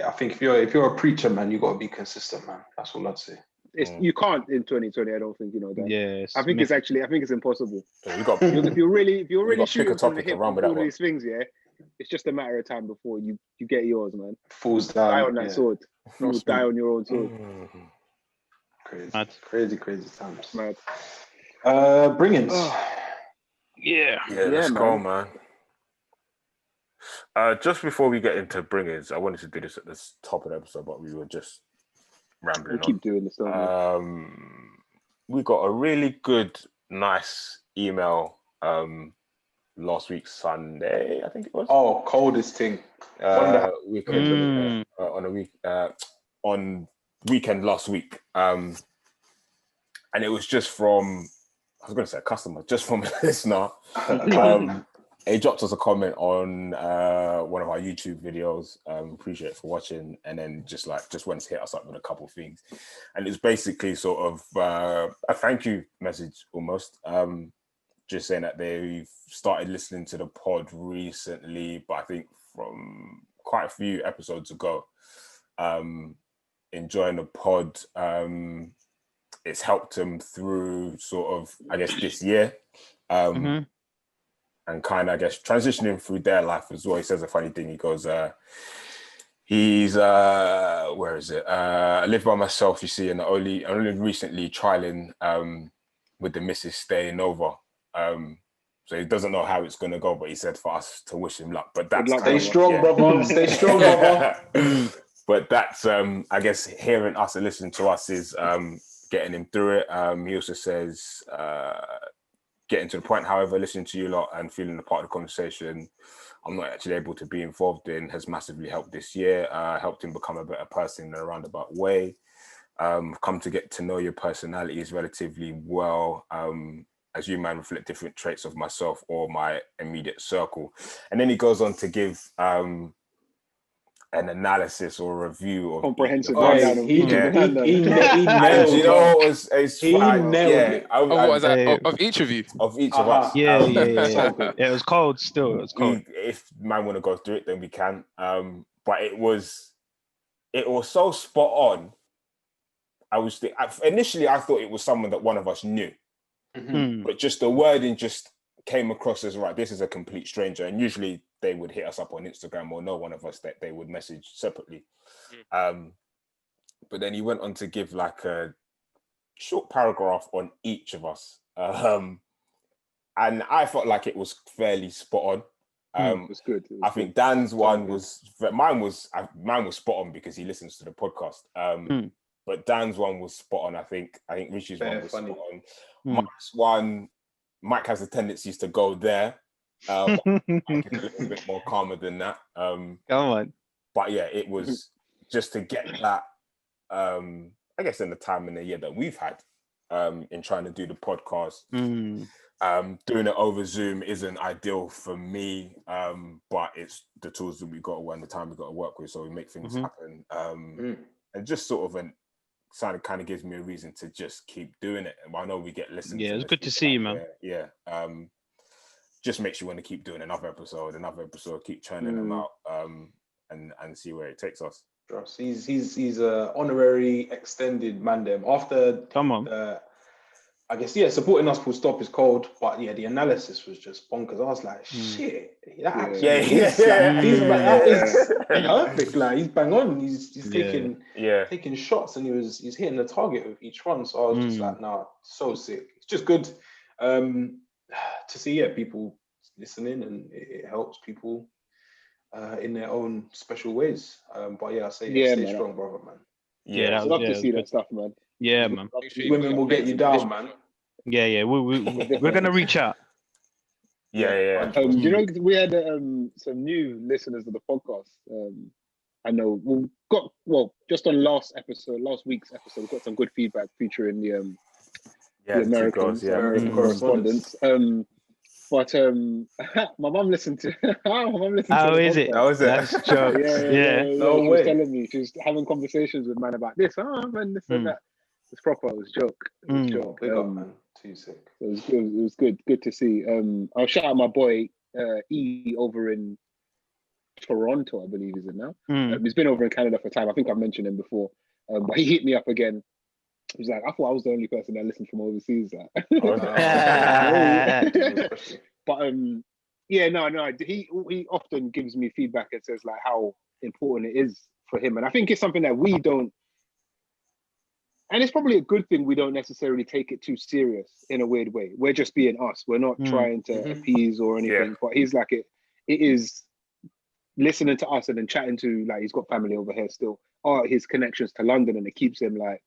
I think if you're a preacher, man, you got to be consistent, man. That's all I'd say. You can't in 2020. I don't think that. Yes. I think it's impossible. Yeah, you got, if you're really shooting from the and hip run with with all that these things, it's just a matter of time before you get yours, man. Falls down. Die on that sword. You'll die on your own sword. Crazy times. Mad. Bring-ins. Let's go, man. Just before we get into bring-ins, I wanted to do this at the top of the episode, but we were just rambling keep doing this, don't we got a really good nice email last week Sunday, I think it was. Oh, coldest thing. Weekend on weekend last week. And it was just from, I was going to say a customer, just from a listener. He dropped us a comment on one of our YouTube videos. Appreciate it for watching, and then just wanted to hit us up with a couple of things. And it's basically sort of a thank you message almost. Just saying that they've started listening to the pod recently, but I think from quite a few episodes ago. Enjoying the pod. It's helped them through sort of, I guess, this year. And kind of, I guess, transitioning through their life as well. He says a funny thing. He goes, he's, where is it? I live by myself, you see, and only recently trialing with the missus staying over. So he doesn't know how it's going to go, but he said for us to wish him luck. But that's stay strong, brother. Stay strong, brother. But that's, I guess, hearing us and listening to us is getting him through it. He also says, getting to the point, however, listening to you lot and feeling a part of the conversation I'm not actually able to be involved in has massively helped this year, helped him become a better person in a roundabout way. Come to get to know your personalities relatively well, as you might reflect different traits of myself or my immediate circle. And then he goes on to give an analysis or review of comprehensive rundown of each of them. He nailed it. You know what was he nailed it. What was that? Of each of you? Of each of us. Yeah. So good. Yeah, it was cold still. It was cold. If man want to go through it, then we can. But it was so spot on. Initially I thought it was someone that one of us knew. But just the wording just came across as, right, this is a complete stranger. And usually they would hit us up on Instagram or know one of us that they would message separately. But then he went on to give like a short paragraph on each of us. And I felt like it was fairly spot on. It was good. I think Dan's one mine was spot on because he listens to the podcast. But Dan's one was spot on. I think Richie's one was spot on. Mike's one, Mike has the tendencies to go there. Mike is a little bit more calmer than that. Come on. But yeah, it was just to get that, I guess, in the time in the year that we've had in trying to do the podcast. Doing it over Zoom isn't ideal for me, but it's the tools that we got and the time we got to work with, so we make things happen. And just sort of kind of gives me a reason to just keep doing it. And I know we get listened to. Yeah, it's good to see you, man. Yeah. Just makes you want to keep doing another episode, keep churning them out, and see where it takes us. He's a honorary extended Mandem. After I guess, supporting us full stop is cold, but yeah, the analysis was just bonkers. I was like, shit, that actually he's perfect. Like, he's bang on. He's taking shots, and he's hitting the target with each one. So I was just like, nah, so sick. It's just good to see people listening, and it helps people in their own special ways. But yeah, I say stay strong, brother, man. Yeah, I'd love to see that stuff, man. Yeah, man. Women will get you down, man. Yeah. We're gonna reach out. Yeah. You know, we had some new listeners of the podcast. I know we got just on last week's episode, we got some good feedback featuring the American correspondents. But my mum listened to. How is it? How is it? That's true. Yeah. No way. She was telling me, she was having conversations with man about this. Man, this and that. It's proper. It was a joke. It was a joke. Big up, man. Too sick. It was good. Good to see. I'll shout out my boy E over in Toronto, I believe, is it now? He's been over in Canada for time. I think I've mentioned him before. But he hit me up again. He was like, I thought I was the only person that listened from overseas. But he often gives me feedback and says like how important it is for him. And I think it's something that we don't, and it's probably a good thing we don't necessarily take it too serious in a weird way. We're just being us. We're not trying to appease or anything. But he's like, it is listening to us and then chatting to, like, he's got family over here still, his connections to London, and it keeps him like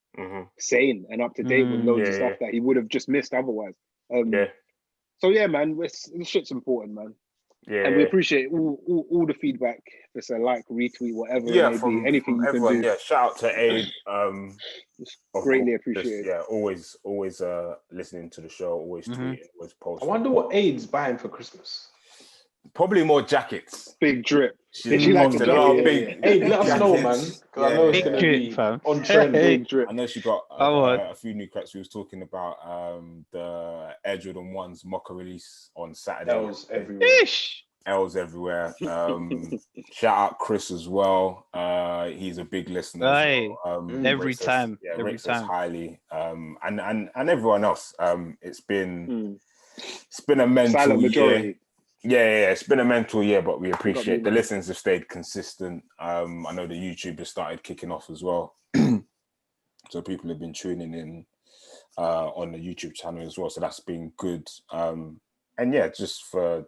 sane and up to date with loads of stuff that he would have just missed otherwise. So yeah, man, this shit's important, man. Yeah, and we appreciate all the feedback. If it's a like, retweet, whatever it may be, anything from you everyone, can do. Yeah, shout out to Abe. It's greatly appreciated. Always listening to the show, always tweeting, always posting. I wonder what Abe's buying for Christmas. Probably more jackets. Big drip. She likes a lot of big. Hey, let us know, man. Because I know it's gonna be on trend. Big drip. I know she got a few new cracks. We was talking about the Air Jordan 1's mocha release on Saturday. L's everywhere. L's everywhere. Shout out Chris as well. He's a big listener. As well. Every time. Rates us highly. And everyone else. It's been a mental year. Yeah, it's been a mental year, but we appreciate the listens have stayed consistent. I know the YouTube has started kicking off as well. So people have been tuning in on the YouTube channel as well. So that's been good. And yeah, just for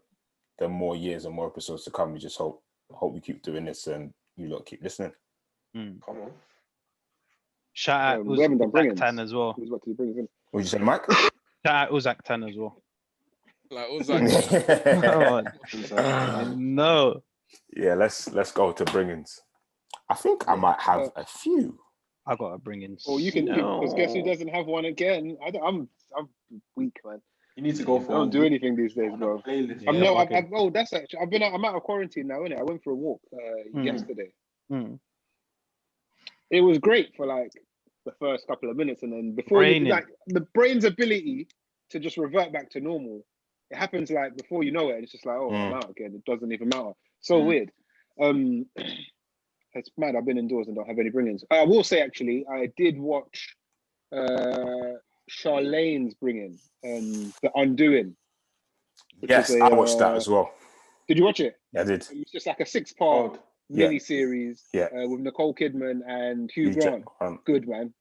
the more years and more episodes to come, we just hope we keep doing this and you lot keep listening. Come on. Shout out Uzak as well. What did you say, Mike? Shout out Uzak Tan as well. Like Uzak. No. Yeah, let's go to bring-ins. I think I might have a few. I got a bring-ins. Oh, you can pick, because guess who doesn't have one again? I'm weak, man. You need to go for. I don't do anything these days, bro. I'm I'm out of quarantine now, innit? I went for a walk yesterday. It was great for like the first couple of minutes, and then before the brain's ability to just revert back to normal, it happens like before you know it. It's just like, I'm out again. It doesn't even matter. So weird. It's mad. I've been indoors and don't have any bring-ins. I will say, actually, I did watch Charlene's bring-in, The Undoing. Yes, I watched that as well. Did you watch it? Yeah, I did. It's just like a 6-part mini-series with Nicole Kidman and Hugh Grant. Good, man.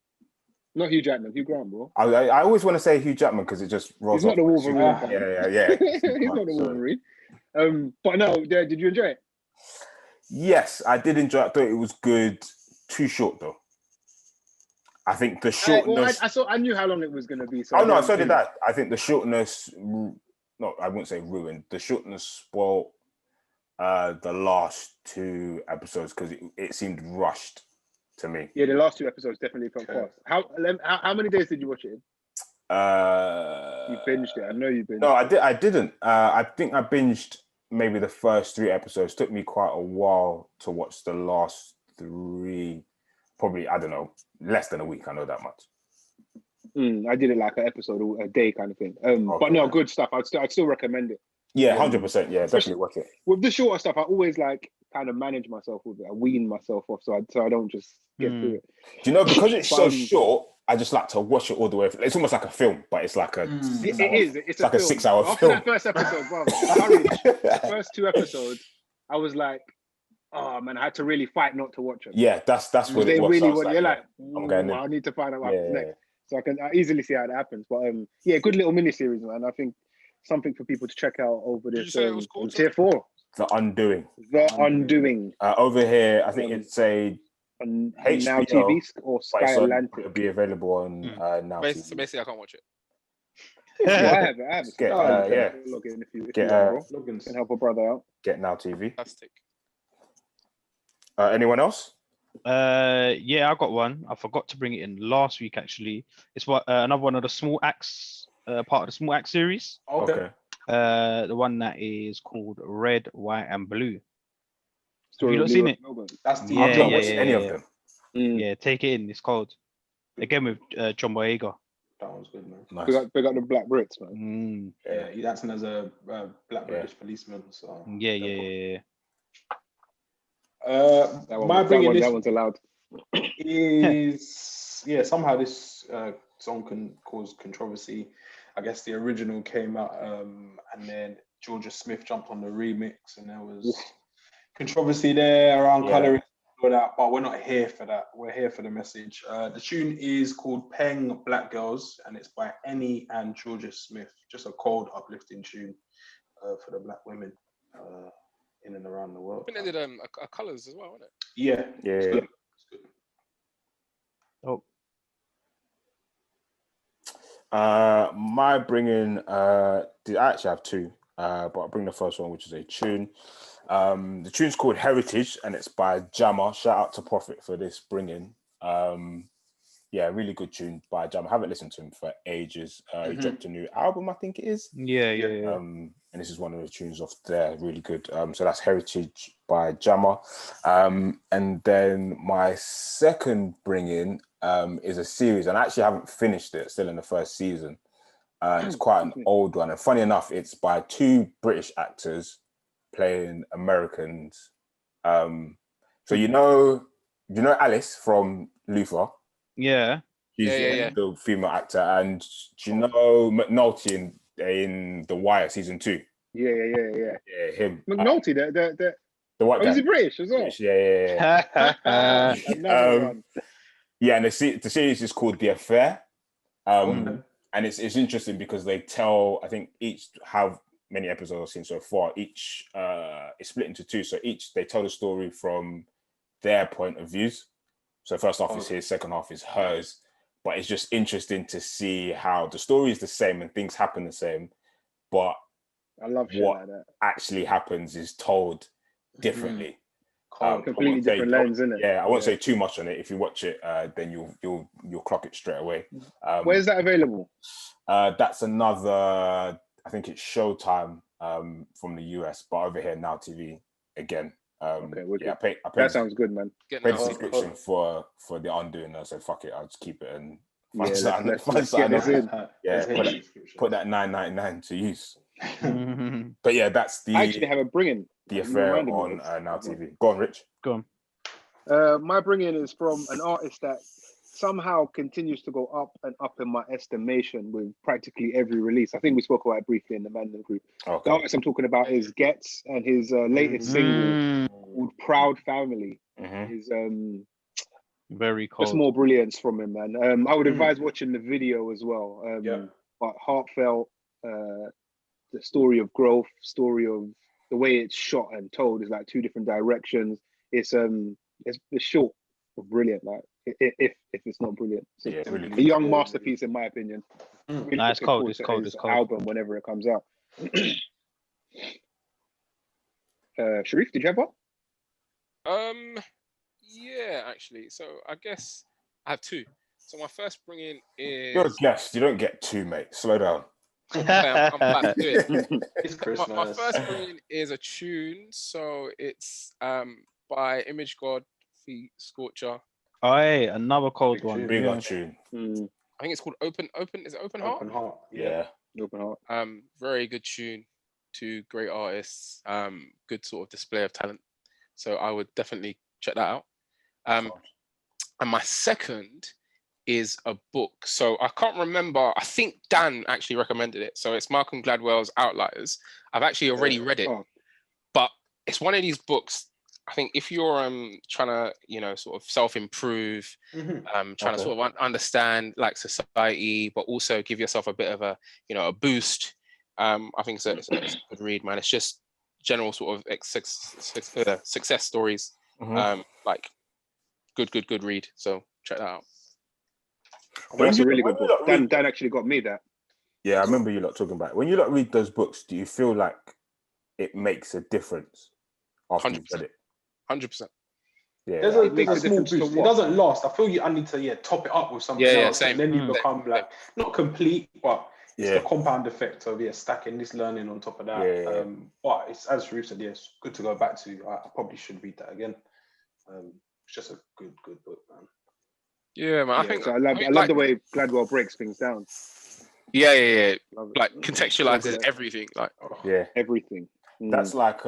Not Hugh Jackman, Hugh Grant, bro. I always want to say Hugh Jackman because it just rolls off. He's not the Wolverine. Yeah. He's not the Wolverine. But no, did you enjoy it? Yes, I did enjoy it. I thought it was good. Too short, though. I think the shortness... I knew how long it was going to be. So did I. I think the shortness... No, I wouldn't say ruined. The shortness spoiled the last 2 episodes because it seemed rushed to me. Yeah, the last 2 episodes definitely felt fast. How many days did you watch it in? You binged it. I know you binged. No, I didn't. I think I binged maybe the first 3 episodes. Took me quite a while to watch the last 3. Probably, I don't know, less than a week. I know that much. I did it like an episode a day kind of thing. But no, good stuff. I'd still recommend it. Yeah, 100%. Yeah, definitely watch it. With the shorter stuff, I always like kind of manage myself with it. I wean myself off so I don't just get through it. Do you know, because it's so short, I just like to watch it all the way. It's almost like a film, but it's like a. It's like a 6-hour film. After that first episode, bro, the first 2 episodes, I was like, oh man, I had to really fight not to watch them. Yeah, that's what it was. Really want. You're like, I need to find out what happens next. So I can easily see how that happens. But good little mini-series, man. I think something for people to check out over this tier 4. The Undoing. The Undoing. Over here, I think it's a HBO, Now TV or Sky Atlantic. It'll be available on Now TV. So basically, I can't watch it. I have it. Log in if you can help a brother out. Get Now TV. Fantastic. Anyone else? I got one. I forgot to bring it in last week. Actually, it's another one of the Small Axe, part of the Small Axe series. Okay. The one that is called Red, White, and Blue. Have you not seen it? That's the I've not watched any of them. Yeah, take it in. It's cold. Again with John Boyega. That was good, man. Nice. Big up the Black Brits, man. Yeah, he's acting as a Black British policeman. So yeah. That one's allowed. Is somehow this song can cause controversy. I guess the original came out, and then Georgia Smith jumped on the remix, and there was controversy there around coloring. That, but we're not here for that. We're here for the message. The tune is called Peng Black Girls, and it's by Annie and Georgia Smith. Just a cold, uplifting tune for the black women in and around the world. I think they did a colours as well, wasn't it? Yeah. Yeah. It's good. Oh. My bringing, I actually have two, but I'll bring the first one, which is a tune. The tune's called Heritage, and it's by Jammer. Shout out to Prophet for this bringing. Yeah, really good tune by Jammer. I haven't listened to him for ages. He dropped a new album, I think it is. Yeah. And this is one of the tunes off there, really good. So that's Heritage by Jammer. And then my second bringing is a series, and I actually haven't finished it, still in the first season. And it's quite an old one. And funny enough, it's by two British actors playing Americans. So you know Alice from Luther? Yeah. She's the female actor. And do you know McNulty in The Wire season 2? Yeah. Yeah, him. McNulty, the white guy. Is he British as well? British, yeah. Another one. Yeah, and the series is called The Affair. And it's interesting because they tell, I think each, how many episodes I've seen so far, each is split into two. So each, they tell the story from their point of views. So first half is his, second half is hers. But it's just interesting to see how the story is the same and things happen the same, but I love shit what like that. actually happens is told differently. Completely different lens, isn't it? Yeah, I won't say too much on it. If you watch it, then you'll clock it straight away. Where's that available? That's another, I think it's Showtime from the US, but over here Now TV again. Okay, yeah, I paid that sounds good, man. Paid the subscription for the Undoing. I said fuck it, I'll just keep it and let's get this in. Yeah, put that $9.99 to use. But yeah, that's the. I actually have a bringing. The Affair on Now TV. Go on, Rich. Go on. My bringing is from an artist that somehow continues to go up and up in my estimation with practically every release. I think we spoke about it briefly in the Mandem group. Okay. The artist I'm talking about is Getz, and his latest single called Proud Family is very cool. just more brilliance from him, man. I would advise watching the video as well. But heartfelt, the story of growth, story of the way it's shot and told is like two different directions. It's short but brilliant, like if it's not brilliant. So really a young masterpiece in my opinion. Really it's cold. It's cold. Album whenever it comes out. Sharif, did you have one? Yeah, actually. So I guess I have two. So my first bringing is. You're a guest. You don't get two, mate. Slow down. I'm about to do it. It's Christmas. My first bringing is a tune. So it's by Image God feat Scorcher. Oh, hey, another cold one. Big on tune. I think it's called Open. Is it Open Heart? Open Heart. Yeah. Open Heart. Very good tune. Two great artists. Good sort of display of talent. So I would definitely check that out. And my second is a book. So I can't remember. I think Dan actually recommended it. So it's Malcolm Gladwell's Outliers. I've actually already read it, but it's one of these books. I think if you're trying to, sort of self-improve, trying to sort of understand like society, but also give yourself a bit of a, a boost. I think it's a good read, man. It's just general sort of success stories. Like good read. So check that out. That's a really good book. Dan actually got me that. Yeah, I remember you lot talking about it. When you lot read those books, do you feel like it makes a difference after you've read it? 100%. Yeah, there's a small boost. It doesn't last. I feel I need to top it up with something else. Same. And then you become like not complete, but it's the compound effect of stacking this learning on top of that. But it's, as Sharif said, it's good to go back to. I probably should read that again. It's just a good book, man. Yeah, man. I think so. I love the way Gladwell breaks things down. Yeah. Like contextualizes everything. Like everything. That's like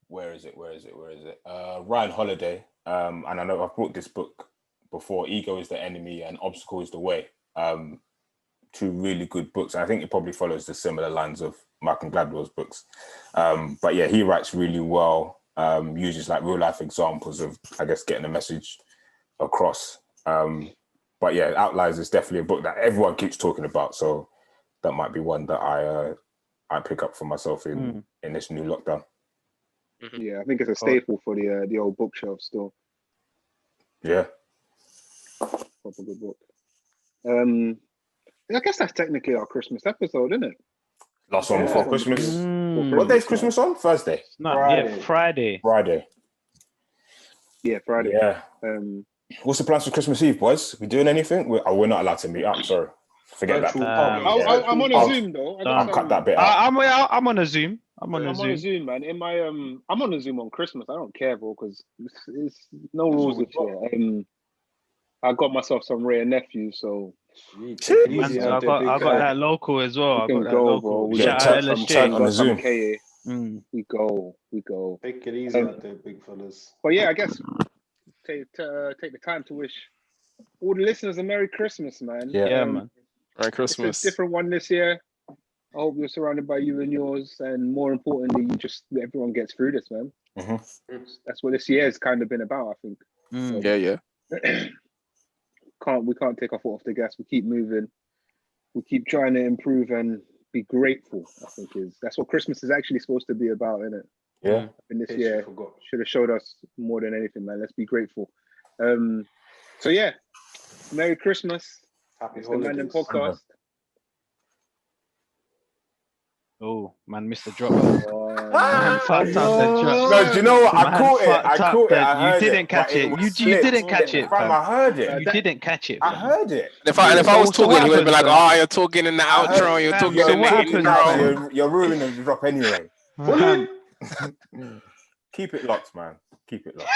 where is it? Ryan Holiday. And I know I've brought this book before. Ego is the Enemy and Obstacle is the Way. Two really good books. I think it probably follows the similar lines of Malcolm Gladwell's books. But yeah, he writes really well. Uses like real life examples of, I guess, getting a message across. But yeah, Outliers is definitely a book that everyone keeps talking about. So that might be one that I pick up for myself in this new lockdown. Yeah, I think it's a staple for the old bookshelf still. Yeah. Proper good book. I guess that's technically our Christmas episode, isn't it? Last one before Yeah. Christmas. Mm. What day is Christmas on? Thursday. No, Friday. yeah, Friday. Friday. Yeah, Friday. Yeah. What's the plans for Christmas Eve, boys? We doing anything? We're not allowed to meet up. Sorry, forget Virtual that. party. I'm on a I'll- Zoom though. I'll cut that bit out. I'm on a Zoom. I'm on I'm a on Zoom. a Zoom, man. In my I'm on a Zoom on Christmas. I don't care, bro, because it's no rules this year. I got myself some rare nephews, so Take it easy Man, I out there, got big I got guy. that local as well. I we can got that go, local. bro. We Yeah, Shout out turn LSJ. on the Zoom. We go. Take it easy out there, big fellas. But yeah, I guess take the time to wish all the listeners a Merry Christmas, man. Yeah, man. Merry It's Christmas. a different one this year. I hope you're surrounded by you and yours, and more importantly, everyone gets through this, man. Mm-hmm. That's what this year has kind of been about, I think. Yeah. We can't take our foot off the gas. We keep moving. We keep trying to improve and be grateful. I think that's what Christmas is actually supposed to be about, isn't it? Yeah. And this In case year you forgot. should have showed us more than anything, man. Let's be grateful. So yeah, Merry Christmas. Happy It's the Mandem holidays. podcast. Oh man, missed the drop. Oh, Man, fucked up the drop. No, do you know what? I Man, caught it. fucked I up caught it. the- I heard you didn't it, catch but it. was You slipped. didn't catch it, Fam, fam. I heard it. You didn't catch it. I fam. heard it. And if I was So talking, what he would have been like, happens, "Oh, you're talking in the I heard- outro. You're Fam, talking so in the what intro." happens, You're ruining the drop anyway. Fam. Keep it locked, man. Keep it locked.